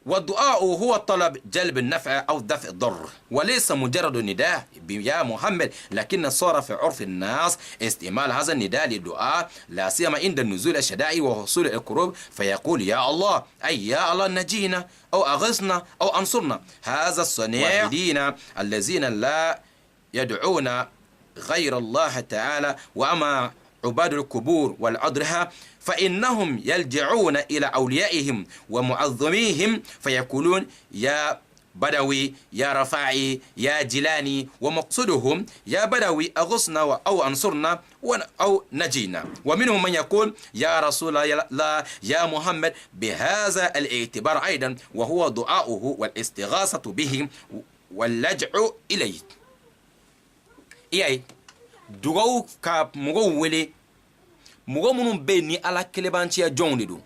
والدعاء هو طلب جلب النفع أو دفع الضر وليس مجرد نداء يا محمد لكن صار في عرف الناس استعمال هذا النداء للدعاء لا سيما عند نزول الشدائد وحصول الكروب فيقول يا الله أي يا الله نجينا أو أغثنا أو أنصرنا هذا الصنيع الذين لا يدعون غير الله تعالى وأما عباد القبور والأضرحة فإنهم يلجعون إلى أوليائهم ومعظميهم فيقولون يا بدوي يا رفاعي يا جيلاني ومقصودهم يا بدوي أغصنا أو أنصرنا أو نجينا ومنهم من يقول يا رسول الله يا محمد بهذا الاعتبار أيضا وهو دعاؤه والاستغاثة به واللجع إليه إيه دعاو كمغو ولي mɔgɔ minnu bɛ ni ala kelebanciya jɔnw de don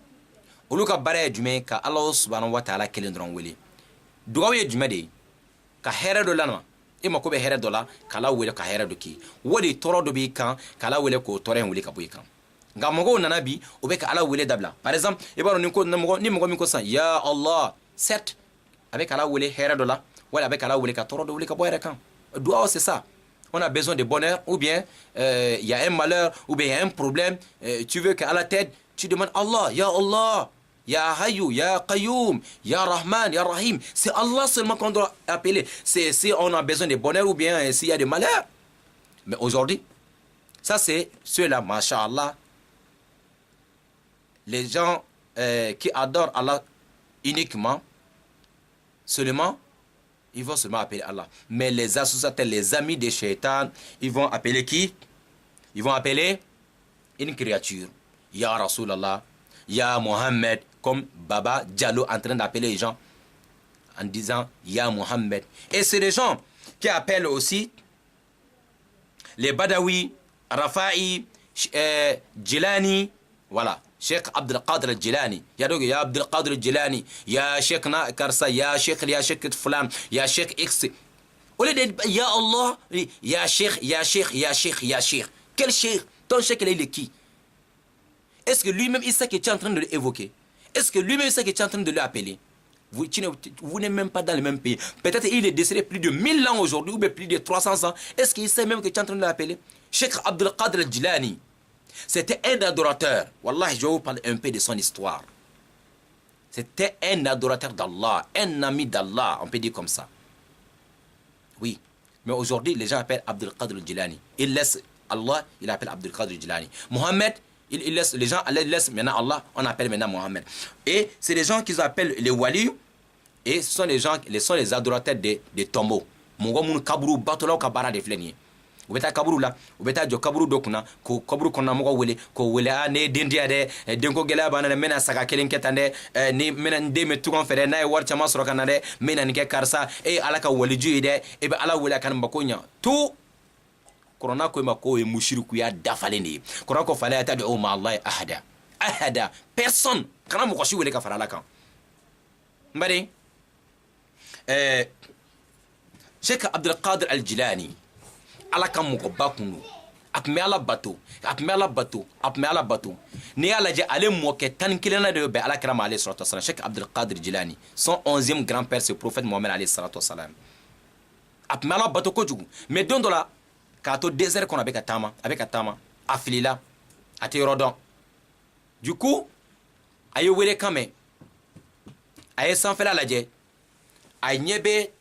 olu ka baara ye jumɛn ka ala subhanahu wa ta'ala kelen dɔrɔn wele dugawu ye jumɛn de ye ka hɛrɛ dɔ lana e mako bɛ hɛrɛ dɔ la k'ala wele ka hɛrɛ dɔ k'i o de tɔɔrɔ dɔ b'i kan k'ala wele k'o tɔɔrɔ in wele ka bɔ i kan nka mɔgɔw nana bi o bɛ ka ala wele dabila par exemple i b'a dɔn ni mɔgɔ min ko sisan ya Allah certes a bɛ k'ala wele hɛrɛ dɔ la wala a bɛ k'ala wele ka tɔɔrɔ dɔ wele ka bɔ yɛrɛ kan dugawu c'est ça. On a besoin de bonheur, ou bien il y a un malheur, ou bien il y a un problème, tu veux qu'Allah t'aide, tu demandes Allah, Ya Hayyu, Ya Qayyum, Ya Rahman, Ya Rahim. C'est Allah seulement qu'on doit appeler. C'est si on a besoin de bonheur ou bien s'il y a des malheurs. Mais aujourd'hui, ça c'est ceux-là, masha'Allah. Les gens qui adorent Allah uniquement, seulement, ils vont seulement appeler Allah. Mais les associateurs, les amis des shaitans, ils vont appeler qui? Ils vont appeler une créature. Ya Rasulallah, Ya Mohammed, comme Baba Diallo en train d'appeler les gens en disant Ya Mohammed. Et c'est les gens qui appellent aussi les Badawi, Rafa'i, Jilani, voilà. Cheikh Abdel Qadir al-Jilani. Il y a donc Ya Abdel Qadir al-Jilani, Ya Cheikh Karsa, Ya Cheikh Fulan, Ya Cheikh X. Au lieu de dire Ya Allah, Ya Cheikh, Ya Cheikh, Ya Cheikh, Ya Cheikh. Quel Cheikh? Ton Cheikh, il est qui? Est-ce que lui-même, il sait que tu es en train de l'évoquer? Est-ce que lui-même, il sait que tu es en train de l'appeler? Vous n'êtes même pas dans le même pays. Peut-être il est décédé plus de 1000 ans aujourd'hui, ou bien plus de 300 ans. Est-ce qu'il sait même que tu es en train de l'appeler? Cheikh Abdel Qadir al-Jilani, c'était un adorateur. Wallah, je vais vous parler un peu de son histoire. C'était un adorateur d'Allah, un ami d'Allah, on peut dire comme ça. Oui. Mais aujourd'hui, les gens appellent Abdel Qadir al-Jilani. Il laisse Allah, il appelle Abdel Qadir al-Jilani. Mohammed, il laisse, les gens laissent maintenant Allah, on appelle maintenant Mohammed. Et c'est les gens qu'ils appellent les wali, et ce sont les gens, les adorateurs des tombeaux. Mongo moun kaburu batolo kabara de fleni. Ou beta kaburu la, ou beta jo kaburu dokuna, ko kaburu kona mogo wele, ko wele a ne dendia de, denko gela bana mena saka kelen ketande, ni mena ndeme tugon fere na e war chama soro kanade, mena nike karsa, e alaka wali ju ide, e be ala wele kan bakonya. Tout Corona ko ma ko e mushriku ya dafaleni. Corona ko fala ta do ma Allah ahada. Ahada. Personne. Kana mo ko shi wele ka fara la kan. Mbari Cheikh Abdel Qadir al-Jilani ala kan mo ko bakunu. Apme ala bato. Apme ala bato. Apme ala bato. Ni ala je ale mo ke tan kilena de be ala krama alayhi salatu wasalam. Cheikh Abdel Qadir Jilani, son 11e grand-père, c'est le prophète Mohammed alayhi salatu wasalam. Apme ala bato ko jugu. Mais don dola kato désert qu'on avec Atama, affilila, à Thérodon. Du coup, aye wele kame, aye sans faire la ladje, aye nyebe,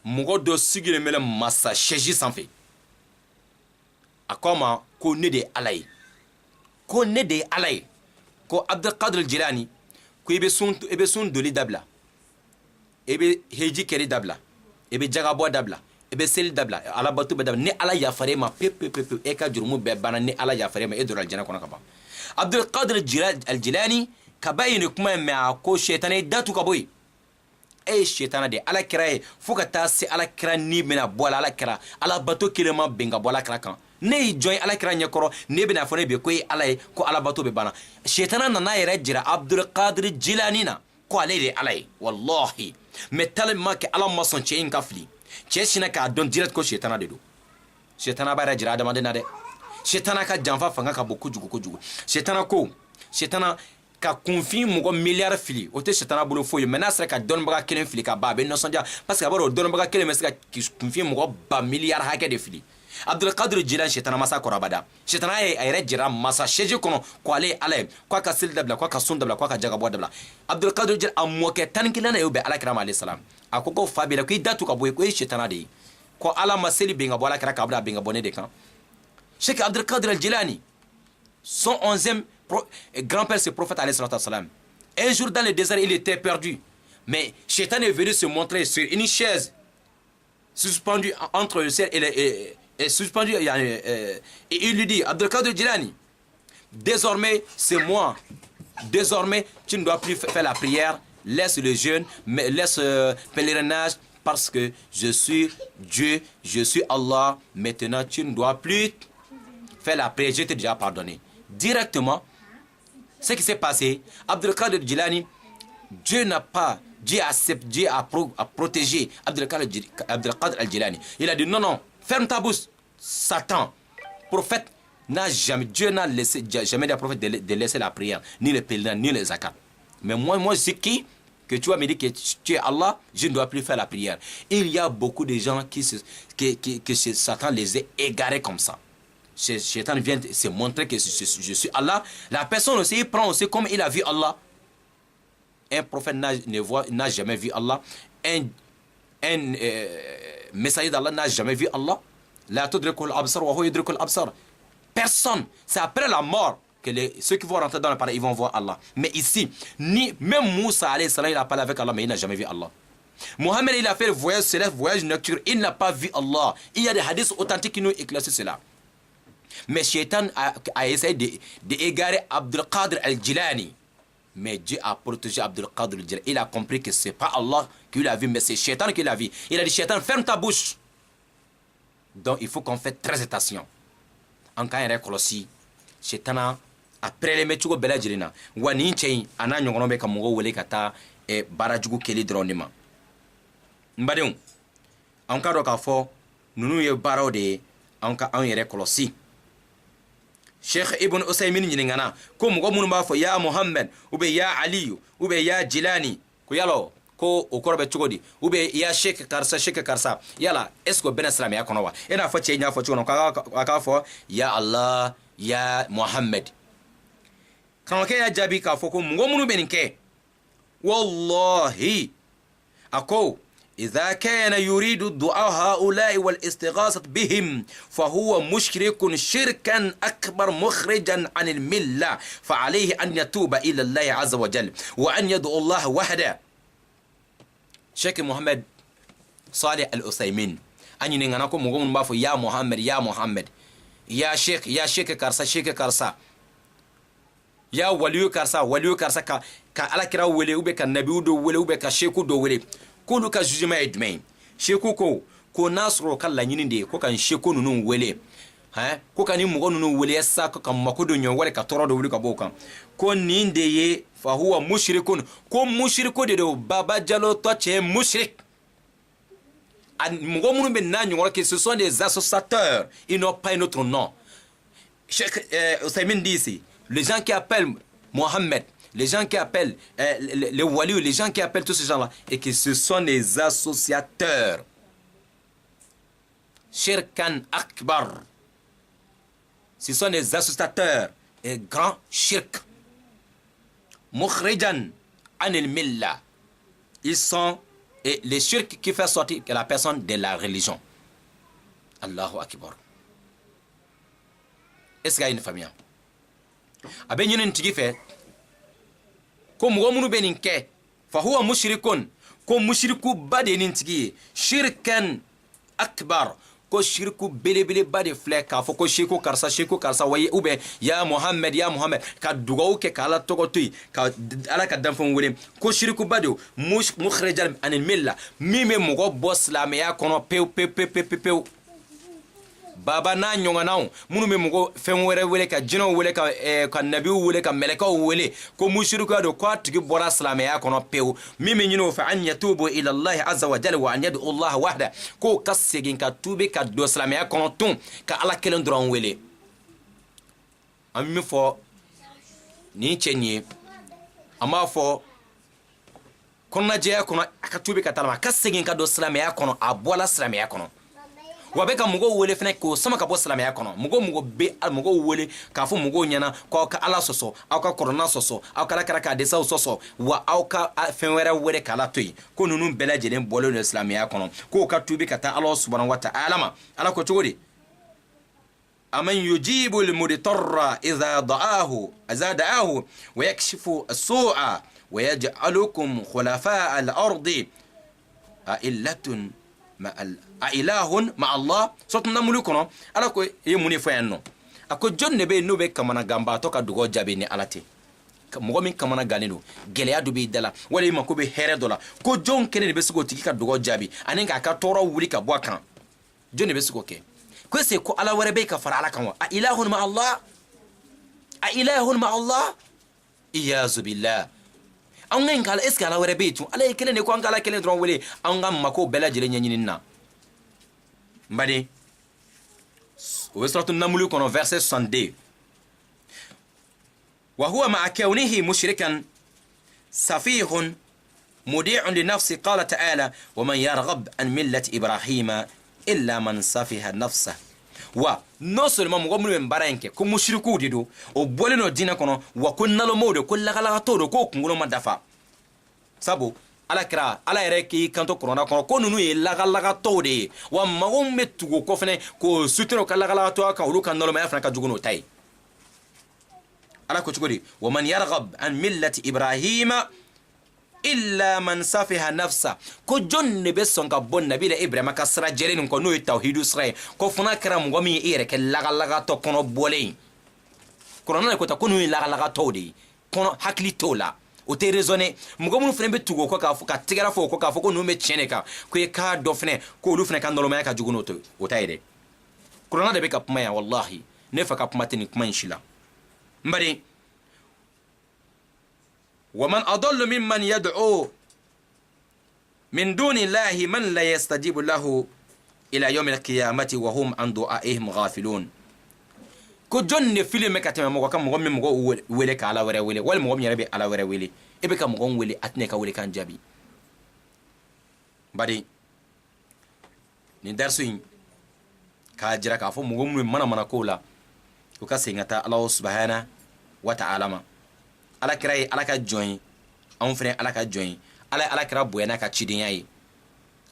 mugo do sigile mele massa cheji sans fait. A comment ko ne de alay, ko ne de alay, ko Abdel Qadir al-Jilani, ko ebe sun doli dabla, ebe heji keri dabla, ebe jagabo dabla. Ebe sel dabla ala batu be dabla ni ala ya fare ma pepe e ka jurumu be bana ni ala ya fare ma e doral jana kono kaba Abdel Qadir al-Jilani kabayni kuma me ko shaytan datu kaboy e shaytan de ala kiraye fuka ta se ala kira ni mena bola ala kira ala batu kilema benga bola kira kan ne joy ala kira nyakoro ne be na fone be ko ala ko ala batu be bana shaytan na yere jira Abdel Qadir al-Jilani na ko ale de ala wallahi metal ma ke ala ma son chein kafli chesina ka don direct ko shetana de do shetana bara jira da madena de shetana ka janfa fanga ka boku jugu shetana ka confie mo milliard fili o te shetana bolo foye menasra ka don baga kelen fili ka ba be no sonja parce que abaro don baga kelen meska ki confie mo ba milliard hake de fili Abdel Qadir Jilani shetana masa korabada shetana ay jira masa sheje kono ko ale ale ko ka sil dabla ko ka sun dabla ko ka jaga bo dabla Abdel Qadir Jilani amoke tankilana yobe alakram alayhi salam akoko fabila ko datu ka boy ko shetana de ko ala maseli benga bola kra ka abda benga boné de kan Cheikh Abdel Qadir al-Jilani, son 11e grand-père, c'est le prophète alayhi salatu wassalam. Un jour dans le désert, il était perdu, mais Shaitan est venu se montrer sur une chaise suspendue entre le ciel et suspendu, et il lui dit, Abdel Qadir Jilani, désormais c'est moi, désormais tu ne dois plus faire la prière, laisse le jeûne, laisse pèlerinage, parce que je suis Dieu, je suis Allah, maintenant tu ne dois plus faire la prière, je t'ai déjà pardonné. Directement, ce qui s'est passé, Abdel Qadir Jilani, Dieu a protégé Abdel Qadir al-Jilani. Il a dit non, non, ferme ta bouche, Satan. Prophète n'a jamais, Dieu n'a laissé jamais des prophètes de laisser la prière, ni les pèlerins, ni les zakat. Mais moi je sais qui que tu vas me dire que tu es Allah, je ne dois plus faire la prière. Il y a beaucoup de gens que Satan les a égarés comme ça. Satan vient se montrer que je suis Allah. La personne aussi, il prend aussi comme il a vu Allah. Un prophète n'a jamais vu Allah. Un messager d'Allah n'a jamais vu Allah. La tudrikul absar wa huwa yudrikul absar. Personne. C'est après la mort que ceux qui vont rentrer dans le paradis, ils vont voir Allah. Mais ici, même Moussa, alayhi salam, il a parlé avec Allah, mais il n'a jamais vu Allah. Mohammed, il a fait le voyage céleste, voyage nocturne, il n'a pas vu Allah. Il y a des hadiths authentiques qui nous éclaircissent cela. Mais Shaitan a essayé d'égarer Abdul Qadir al-Jilani. Mais Dieu a protégé Abdul Qadir al-Jilani. Il a compris que ce n'est pas Allah qui l'a vu, mais c'est Shaitan qui l'a vu. Il a dit, Shaitan, ferme ta bouche. Donc il faut qu'on fasse très attention. En cas de colosi, Shaitan après les métiers bela jirina. Wani chain ana nyongono be kamongo wele kata e barajugu keli dronima. Mbadon. En cas de kafo, nous ye baro de en cas en yere colosi. Sheikh Ibn Usaymin nyingana ko mugo munu ba fo ya Muhammad ube ya Ali ube ya Jilani ko yalo ko okorobe chugodi ube ya Sheikh Karsa yala esko ben islam ya kono wa ina fo che nya fo chuno ka fo ya Allah ya Muhammad kan ke ya jabi ka fo ko mugo munu beninke wallahi ako إذا كان يريد الدعاء هؤلاء والاستغاثة بهم فهو مشرك شركا أكبر مخرجا عن الملة فعليه أن يتوب إلى الله عز وجل وأن يدعو الله وحده. شيخ محمد صالح الأثيمين أني نغناكم مغمون بافو يا محمد يا محمد يا شيخ كارسا يا وليو كارسا كالا كرا ولي وبك النبي دو ولي وبك شيخ دو ولي kulu ka jugement edmen sheku ko nasro kala nyini de ko kan sheku nunu wele ha ko kan mugo nunu wele sa ko kan makudo nyon wale ka toro do wuli ka bokan ko ninde ye fa huwa mushrikun ko mushriko de do baba jalo to che mushrik an mugo munu ben na nyon que ce sont des associateurs, ils n'ont pas notre nom. Cheikh Usaymin dit ici, les gens qui appellent Mohammed, les gens qui appellent les waliou, les gens qui appellent tous ces gens-là, et que ce sont des associateurs. Shirkan akbar. Ce sont des associateurs et grands shirk. Mukhrijan anil milla. Ils sont et les shirk qui fait sortir la personne de la religion. Allahu akbar. Est-ce qu'il y a une famille? Aben yunin tigi fait ko mugo munu benin ke fa huwa mushrikun ko mushriku bade nin tigi shirkan akbar ko shirku belebele bade flek ka fo ko shirku karsa waye ube ya Muhammad ka dugaw ke kala togotui ka ala ka danfon wele ko shirku bade mukhrijan anil milla mime mugo boslam ya kono peu baba na nyonga naw munu me mugo fen wele ka jino wele ka nabi wele ka meleka wele ko mushriku do ko tigi bora salama ya kono pew mimi nyino fa an yatubu ila Allah azza wa jalla wa an yad'u Allah wahda ko kasegin ka tube ka do salama ya kono tun ka ala kelen dron wele ammi fo ni chenye ama fo konna je ya kono aka tube ka talama kasegin ka do salama ya kono abola salama ya kono wabeka mugo wele fene ko sama ka bo salama ya kono mugo wele ka fu mugo nyana ko ka ala soso au ka corona soso au ka la ka desa soso wa au ka fenwera wele kala toyi ko nunu bela jelen bolo no salama ya kono ko ka tubi ka ta Allah subhanahu wa ta'ala ma ala ko tugodi aman yujibu al muditarra idha da'ahu wa yakshifu as-su'a wa yaj'alukum khulafa al-ardi illatun ilahun ma Allah sot namulu kono ala ko e muni fayanno ako jonne be no be kamana gamba to ka dugo jabe ni alate mo min kamana ganelo gele adu be dala wala ma ko be here dola ko jon kene be sugo tiki ka dugo jabi anen ka toro wuli ka bokan jonne be sugo ke ko se ko ala wara be ka fara ala kan wa ilahun ma Allah iyazu billah an ngala eska ala wara betu ala kele ne ko ngala kele dron wele an ngam mako bela jele nyininna mbadi wa suratu naml kono verset 62 wa huwa ma kawnihi mushrikan safihun mudi'un li nafsi qala ta'ala wa man yarghab an millati ibrahima illa man safiha nafsa wa non seulement mo gomul men baranke ko mushriku dido o boleno dina kono wa kunnalo mawdo ko lagala todo ko kungulo madafa sabo ala kra ala yere ki kanto corona kono ko nunu e lagala tode wa magom metugo ko fene ko sutino kala to ka ulu kanalo ma afna ka juguno tay ala ko cogodi wa man yarghab an millati ibrahima illa man safiha nafsa ko jonne be son ka bon nabi la ibrahima ka sira jelen ko no tawhidu sira ko funa kara mo mi ire ke laga to kono bolé kono na ko ta kono laga to de kono hakli to la o te raisonner mo mun fene be tugo ko ka tigara fo ko ka fo ko no me chene ka ko e ka do fene ko lu fene kan do ma ka juguno to o tayde kono na de be ka puma ya wallahi ne fa ka puma tini kuma inshila mbari ومن أضل ممن يدعو من دون الله من لا يستجيب له إلى يوم القيامة وهم عن دعائهم غافلون ko jonne filime katema mo kam mo mo wele ka ala were wele wal mo nyere be ala were wele e be kam mo wele atne ka wele kan jabi bari ni darsu ka jira ka fo mo mana ko la ko ka singata Allah subhanahu wa ta'ala ma ala kira ye ala ka jɔn an fɛnɛ ala ka jɔn ala kira boyana ka cidenya ye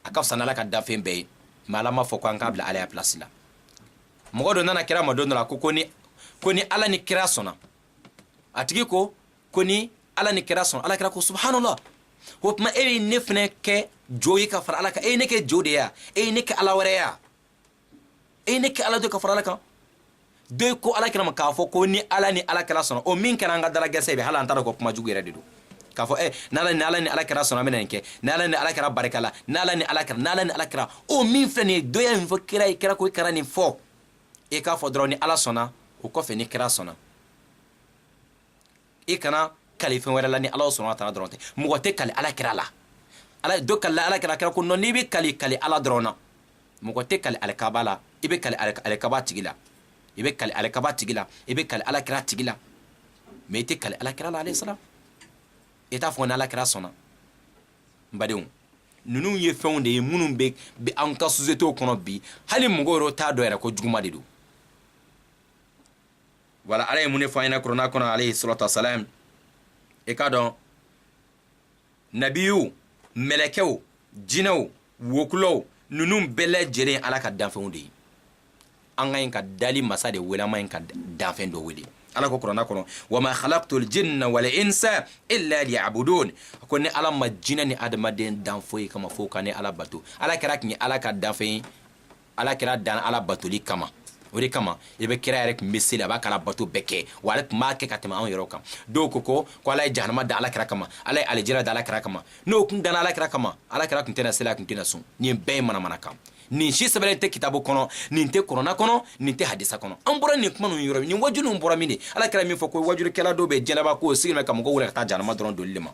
a ka fisa n'ala ka dafɛn bɛɛ ye mais ala ma fɔ ko an k'a bila ala ya place la mɔgɔ dɔ nana kira ma don dɔ la ko ni ala ni kira sɔnna a tigi ko ni ala ni kira sɔnna ala kira ko subhanallah o tuma e ye ne fɛnɛ kɛ jo ye ka fara ala kan e ye ne kɛ jo de ya e ye ne kɛ ala wɛrɛ ya e ye ne kɛ ala dɔ ka fara ala kan do ko ala kira ma k'a fɔ ko ni ala ni ala kira sɔnna o min kɛra an ka dala gɛsɛ bɛ hali an t'a dɔn ko kuma jugu yɛrɛ de don k'a fɔ n'ala ni ala kira sɔnna an bɛna nin kɛ n'ala ni ala kira barika la n'ala ni ala kira o min filɛ nin ye do ya min fɔ kira ye kira ko i kɛra nin fɔ e k'a fɔ dɔrɔn ni ala sɔnna o kɔfɛ ni kira sɔnna i kana kali fɛn wɛrɛ la ni ala sɔnna ta dɔrɔn tɛ mɔgɔ tɛ kali ala kira la ala do kali ala kira ko non n'i bɛ kali ala dɔrɔn na mɔgɔ tɛ kali alikaba la i bɛ kali alikaba tigi la i bɛ kali alikaba tigi la i bɛ kali ala kira tigi la mais i tɛ kali ala kira la alayhi salam i t'a fɔ ni ala kira sɔnna n badenw ninnu ye fɛnw de ye minnu bɛ an ka société kɔnɔ bi hali mɔgɔw yɛrɛ t'a dɔn yɛrɛ ko juguma de don wala ala ye mun de fɔ an ɲɛna kuranɛ kɔnɔ alayhi salatu wasalam i k'a dɔn nabiyu mɛlɛkɛw jinɛw wokulaw ninnu bɛɛ lajɛlen ala ka danfɛnw de ye an ka ɲi ka dali masa de wele an ma ɲi ka danfɛn dɔ wele ala ko kuranɛ kɔnɔ wama khalaqtul jinna wal insa illa liya'budun ko ni ala ma jinɛ ni adamaden dan foyi kama fo ka ni ala bato ala kɛra tun ye ala ka danfɛn ala kɛra dan ala batoli kama o de kama i bɛ kira yɛrɛ tun bɛ seli a b'a kala bato bɛɛ kɛ wa ale tun b'a kɛ ka tɛmɛ anw yɛrɛw kan dɔw ko ala ye jahanama da ala kira kama ala ye alijira da ala kira kama n'o tun danna ala kira kama ala kira tun tɛna seli a tun tɛna sun nin bɛɛ ye manamana kan nin si sɛbɛnlen tɛ kitabu kɔnɔ nin tɛ kuranɛ kɔnɔ nin tɛ hadisa kɔnɔ an bɔra nin kuma ninnu yɔrɔ nin waju ninnu bɔra min de ala kira min fɔ ko wajurikɛla dɔw bɛ jɛnɛba ko sigi mɛ ka mɔgɔw wele ka taa jahanama dɔrɔn doli de ma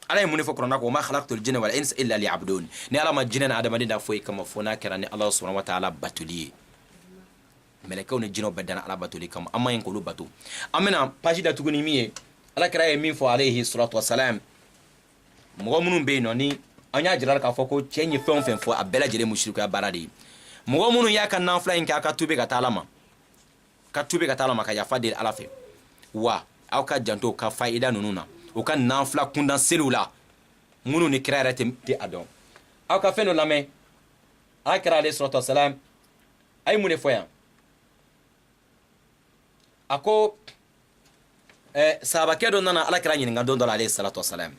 ala ye mun de fɔ kuranɛ ko ma khalaqtul jinna wal insa illa liya'budun ni ala ma jinɛ ni adamaden da foyi kama fo n'a kɛra ni ala subhanahu wa ta'ala batoli ye mɛlɛkɛw ni jinɛw bɛɛ danna ala batoli kama an ma ɲi k'olu bato an bɛna page da tuguni min ye ala kira ye min fɔ alayhi salatu wasalam mɔgɔ minnu bɛ yen nɔ ni an y'a jira k'a fɔ ko cɛ ye fɛn o fɛn fɔ a bɛɛ lajɛlen musirikuya baara de ye mɔgɔ minnu y'a ka nanfila in kɛ a ka tube ka taa ala ma ka yafa deli ala fɛ wa aw ka janto ka fayida ninnu na u ka nanfila kundan seliw la minnu ni kira yɛrɛ tɛ a dɔn aw ka fɛn dɔ lamɛn ala kira alayhi salatu wasalam a ye mun de fɔ yan a ko sahabakɛ dɔ nana ala kira ɲininka don dɔ la alayhi salatu wasalam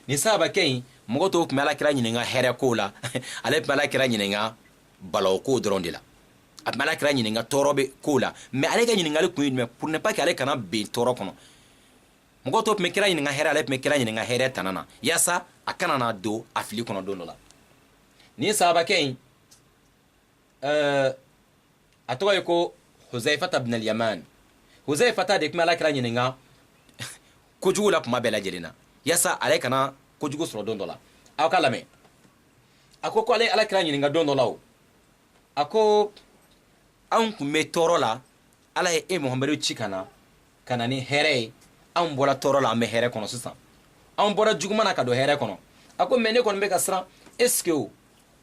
ni sahabakɛ in mɔgɔ tɔw tun bɛ ala kira ɲininka hɛrɛ ko la ale tun bɛ ala kira ɲininka balaw ko dɔrɔn de la a tun bɛ ala kira ɲininka tɔɔrɔ bɛ ko la mais ale ka ɲininkali kun ye jumɛn pour ne pas que ale kana ben tɔɔrɔ kɔnɔ mɔgɔ tɔw tun bɛ kira ɲininka hɛrɛ ale tun bɛ kira ɲininka hɛrɛ tana na yaasa a kana na don a fili kɔnɔ don dɔ la ni sahabakɛ in a tɔgɔ ye ko Huzaifata ibn al-Yaman Huzaifata de tun bɛ ala kira ɲininka kojugu la tuma bɛɛ lajɛlen na yaasa ale kana kojugu sɔrɔ don dɔ la aw ka lamɛn a ko ale ala kira ɲininka don dɔ la o a ko anw tun bɛ tɔɔrɔ la ala ye e Muhamadu ci ka na ni hɛrɛ ye anw bɔra tɔɔrɔ la an bɛ hɛrɛ kɔnɔ sisan anw bɔra juguman na ka don hɛrɛ kɔnɔ a ko mais ne kɔni bɛ ka siran est-ce que o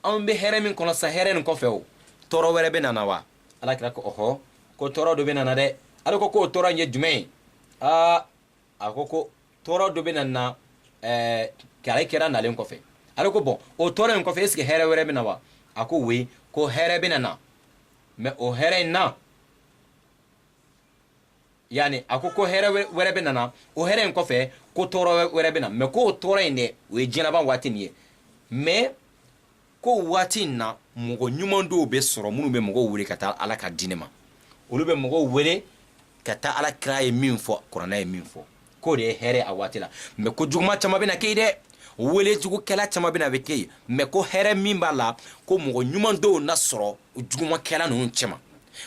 anw bɛ hɛrɛ min kɔnɔ sa hɛrɛ nin kɔfɛ o tɔɔrɔ wɛrɛ bɛ nana wa ala kira ko ɔhɔ ko tɔɔrɔ dɔ bɛ nana dɛ ale ko k'o tɔɔrɔ in ye jumɛn ye a ko tɔɔrɔ dɔ bɛ nana k'ale kɛra nalen kɔfɛ ale ko bon o tɔɔrɔ in kɔfɛ est-ce que hɛrɛ wɛrɛ bɛ na wa a ko oui ko hɛrɛ bɛ na mais o hɛrɛ in na yani ako ko here wɛrɛ bɛ nana o here in kɔfɛ ko tɔɔrɔ wɛrɛ bɛ na mais ko o tɔɔrɔ in dɛ o ye diɲɛlaban waati nin ye mais ko waati in na mɔgɔ ɲuman dɔw bɛ sɔrɔ minnu bɛ mɔgɔw wele ka taa ala ka diinɛ ma olu bɛ mɔgɔw wele ka taa ala kira ye min fɔ kuranɛ ye min fɔ k'o de ye hɛrɛ a waati la mais ko juguma caman bɛ na kɛ dɛ wele jugukɛla caman bɛ na bɛ kɛ mais ko hɛrɛ min b'a la ko mɔgɔ ɲuman dɔw na sɔrɔ jugumakɛla ninnu cɛma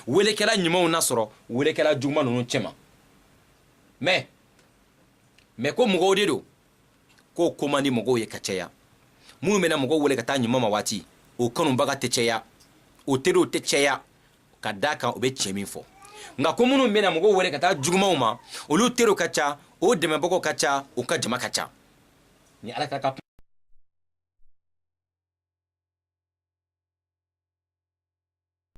welekɛla ɲumanw na sɔrɔ welekɛla juguma ninnu cɛma mais ko mɔgɔw de don k'o ko man di mɔgɔw ye ka caya minnu bɛna mɔgɔw wele ka taa ɲuman ma waati o kanubaga tɛ caya o teriw tɛ caya ka d'a kan o bɛ tiɲɛ min fɔ nka ko minnu bɛna mɔgɔw wele ka taa jugumanw ma olu teriw ka ca o dɛmɛbagaw ka ca o ka jama ka ca ni ala ka